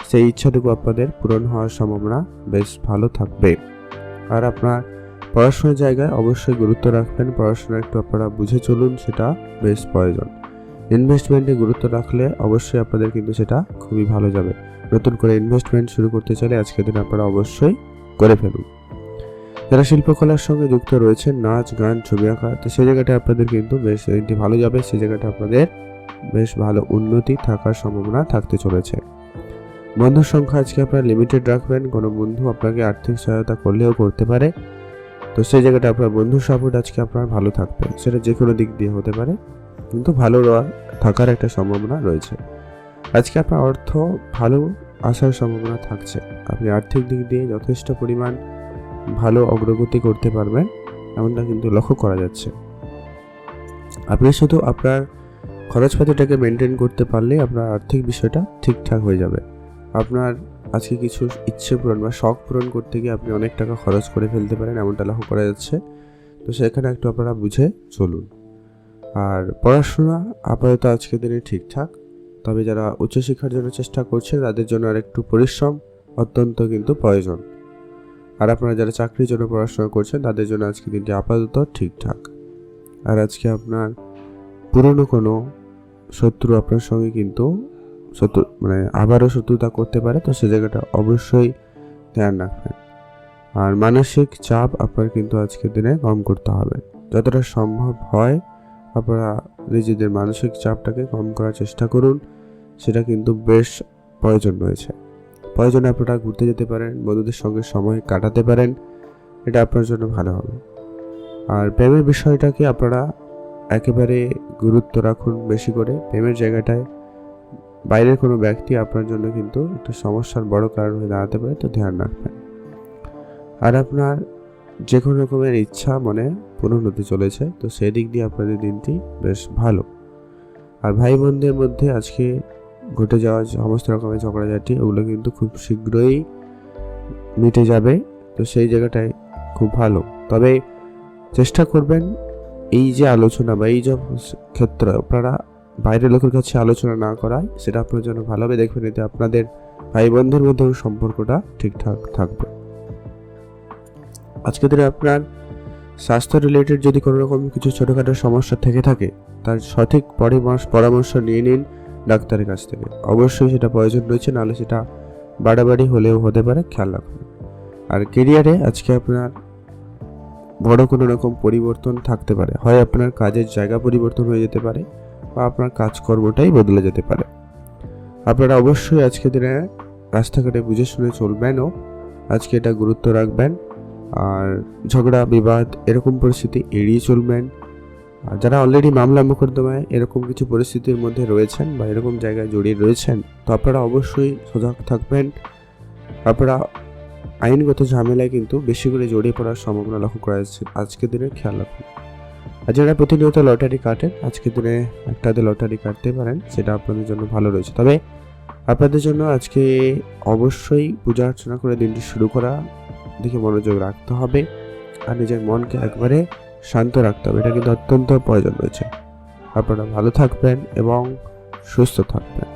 সেই ইচ্ছাটুকু আপনাদের পূরণ হওয়ার সম্ভাবনা বেশ ভালো থাকবে। আর আপনার পড়াশোনার জায়গায় অবশ্যই গুরুত্ব রাখবেন। পড়াশোনা একটু আপনারা বুঝে চলুন, সেটা বেশ প্রয়োজন। ইনভেস্টমেন্টে গুরুত্ব রাখলে অবশ্যই আপনাদের কিন্তু সেটা খুবই ভালো যাবে। নতুন করে ইনভেস্টমেন্ট শুরু করতে চাইলে আজকের দিন আপনারা অবশ্যই করে ফেলুন। যারা শিল্পকলার সঙ্গে যুক্ত রয়েছেন, নাচ গান ছবি আঁকা, তো সেই জায়গাটা আপনাদের কিন্তু বেশ দিনটি ভালো যাবে। সেই জায়গাটা আপনাদের বেশ ভালো উন্নতি থাকার সম্ভাবনা থাকতে চলেছে। বন্ধুর সংখ্যা আজকে আপনারা লিমিটেড রাখবেন। কোনো বন্ধু আপনাকে আর্থিক সহায়তা করলেও করতে পারে, তো সেই জায়গাটা আপনার বন্ধুর সাপোর্ট আজকে আপনার ভালো থাকবে। সেটা যে কোনো দিক দিয়ে হতে পারে, কিন্তু ভালো থাকার একটা সম্ভাবনা রয়েছে। আজকে আপনার অর্থ ভালো আসার সম্ভাবনা থাকছে। আপনি আর্থিক দিক দিয়ে যথেষ্ট পরিমাণ ভালো অগ্রগতি করতে পারবেন, এমনটা কিন্তু লক্ষ্য করা যাচ্ছে। আপনি শুধু আপনার খরচপাতিটাকে মেনটেন করতে পারলে আপনার আর্থিক বিষয়টা ঠিকঠাক হয়ে যাবে। আপনার আজকে কিছু ইচ্ছে পূরণ বা শখ পূরণ করতে গিয়ে আপনি অনেক টাকা খরচ করে ফেলতে পারেন, এমনটা লক্ষ্য করা যাচ্ছে। তো সেখানে একটু আপনারা বুঝে চলুন। আর পড়াশোনা আপাতত আজকের দিনে ঠিকঠাক, তবে যারা উচ্চশিক্ষার জন্য চেষ্টা করছে তাদের জন্য আর একটু পরিশ্রম অত্যন্ত কিন্তু প্রয়োজন। আর আপনারা যারা চাকরির জন্য পড়াশোনা করছেন তাদের জন্য আজকে দিনটি আপাতত ঠিকঠাক। আর আজকে আপনার পুরনো কোনো শত্রু আপনার সঙ্গে কিন্তু আবারও শত্রুতা করতে পারে, তো সে জায়গাটা অবশ্যই ধ্যান রাখবেন। আর মানসিক চাপ আপনার কিন্তু আজকের দিনে কম করতে হবে। যতটা সম্ভব হয় আপনারা নিজেদের মানসিক চাপটাকে কম করার চেষ্টা করুন, সেটা কিন্তু বেশ প্রয়োজন রয়েছে। প্রয়োজনে আপনারা ঘুরতে যেতে পারেন, বন্ধুদের সঙ্গে সময় কাটাতে পারেন, এটা আপনার জন্য ভালো হবে। আর প্রেমের বিষয়টাকে আপনারা একেবারে গুরুত্ব রাখুন বেশি করে। প্রেমের জায়গাটায় বাইরের কোনো ব্যক্তি আপনার জন্য কিন্তু একটা সমস্যার বড় কারণ হয়ে দাঁড়াতে পারে, তো ধ্যান রাখবেন। আর আপনার যে কোনো রকমের ইচ্ছা মনে পূরণ হতে চলেছে, তো সেই দিক দিয়ে আপনাদের দিনটি বেশ ভালো। আর ভাই বোনদের মধ্যে আজকে ঘটে যাওয়া সমস্ত রকমের ঝগড়াঝাটি ওগুলো কিন্তু খুব শীঘ্রই মিটে যাবে, তো সেই জায়গাটায় খুব ভালো। তবে চেষ্টা করবেন এই যে আলোচনা বা এই যে ক্ষেত্র আপনারা বাইরের লোকের কাছে আলোচনা না করায়, সেটা আপনার জন্য ভালো হবে। দেখবেন এতে আপনাদের ভাই বোনদের মধ্যেও সম্পর্কটা ঠিকঠাক থাকবে। আজকে দিনে আপনার স্বাস্থ্য রিলেটেড যদি কোনো রকম কিছু ছোটোখাটো সমস্যা থেকে থাকে, তার সঠিক পরামর্শ নিয়ে নিন ডাক্তারের কাছ থেকে। অবশ্যই সেটা প্রয়োজন রয়েছে, নাহলে সেটা বাড়াবাড়ি হলেও হতে পারে, খেয়াল রাখবেন। আর কেরিয়ারে আজকে আপনার বড় কোনো রকম পরিবর্তন থাকতে পারে, হয় আপনার কাজের জায়গা পরিবর্তন হয়ে যেতে পারে বা আপনার কাজকর্মটাই বদলে যেতে পারে। আপনারা অবশ্যই আজকে দিনে রাস্তাঘাটে বুঝে শুনে চলবেনও, আজকে এটা গুরুত্ব রাখবেন। আর ঝগড়া বিবাদ এরকম পরিস্থিতি এড়িয়ে চলবেন। আর যারা অলরেডি মামলা মোকদ্দমায় এরকম কিছু পরিস্থিতির মধ্যে রয়েছেন বা এরকম জায়গায় জড়িয়ে রয়েছেন, তো আপনারা অবশ্যই সজাগ থাকবেন। আপনারা আইনগত ঝামেলায় কিন্তু বেশি করে জড়িয়ে পড়ার সম্ভাবনা লক্ষ্য করা যাচ্ছে, আজকের দিনে খেয়াল রাখুন। আর যারা প্রতিনিয়ত লটারি কাটেন, আজকের দিনে একটাতে লটারি কাটতে পারেন, সেটা আপনাদের জন্য ভালো রয়েছে। তবে আপনাদের জন্য আজকে অবশ্যই পূজা অর্চনা করে দিনটি শুরু করা দিকে মনোযোগ রাখতে হবে। আর নিজের মনকে একবারে শান্ত রাখতে হবে, এটা কিন্তু অত্যন্ত প্রয়োজন রয়েছে। আপনারা ভালো থাকবেন এবং সুস্থ থাকবেন।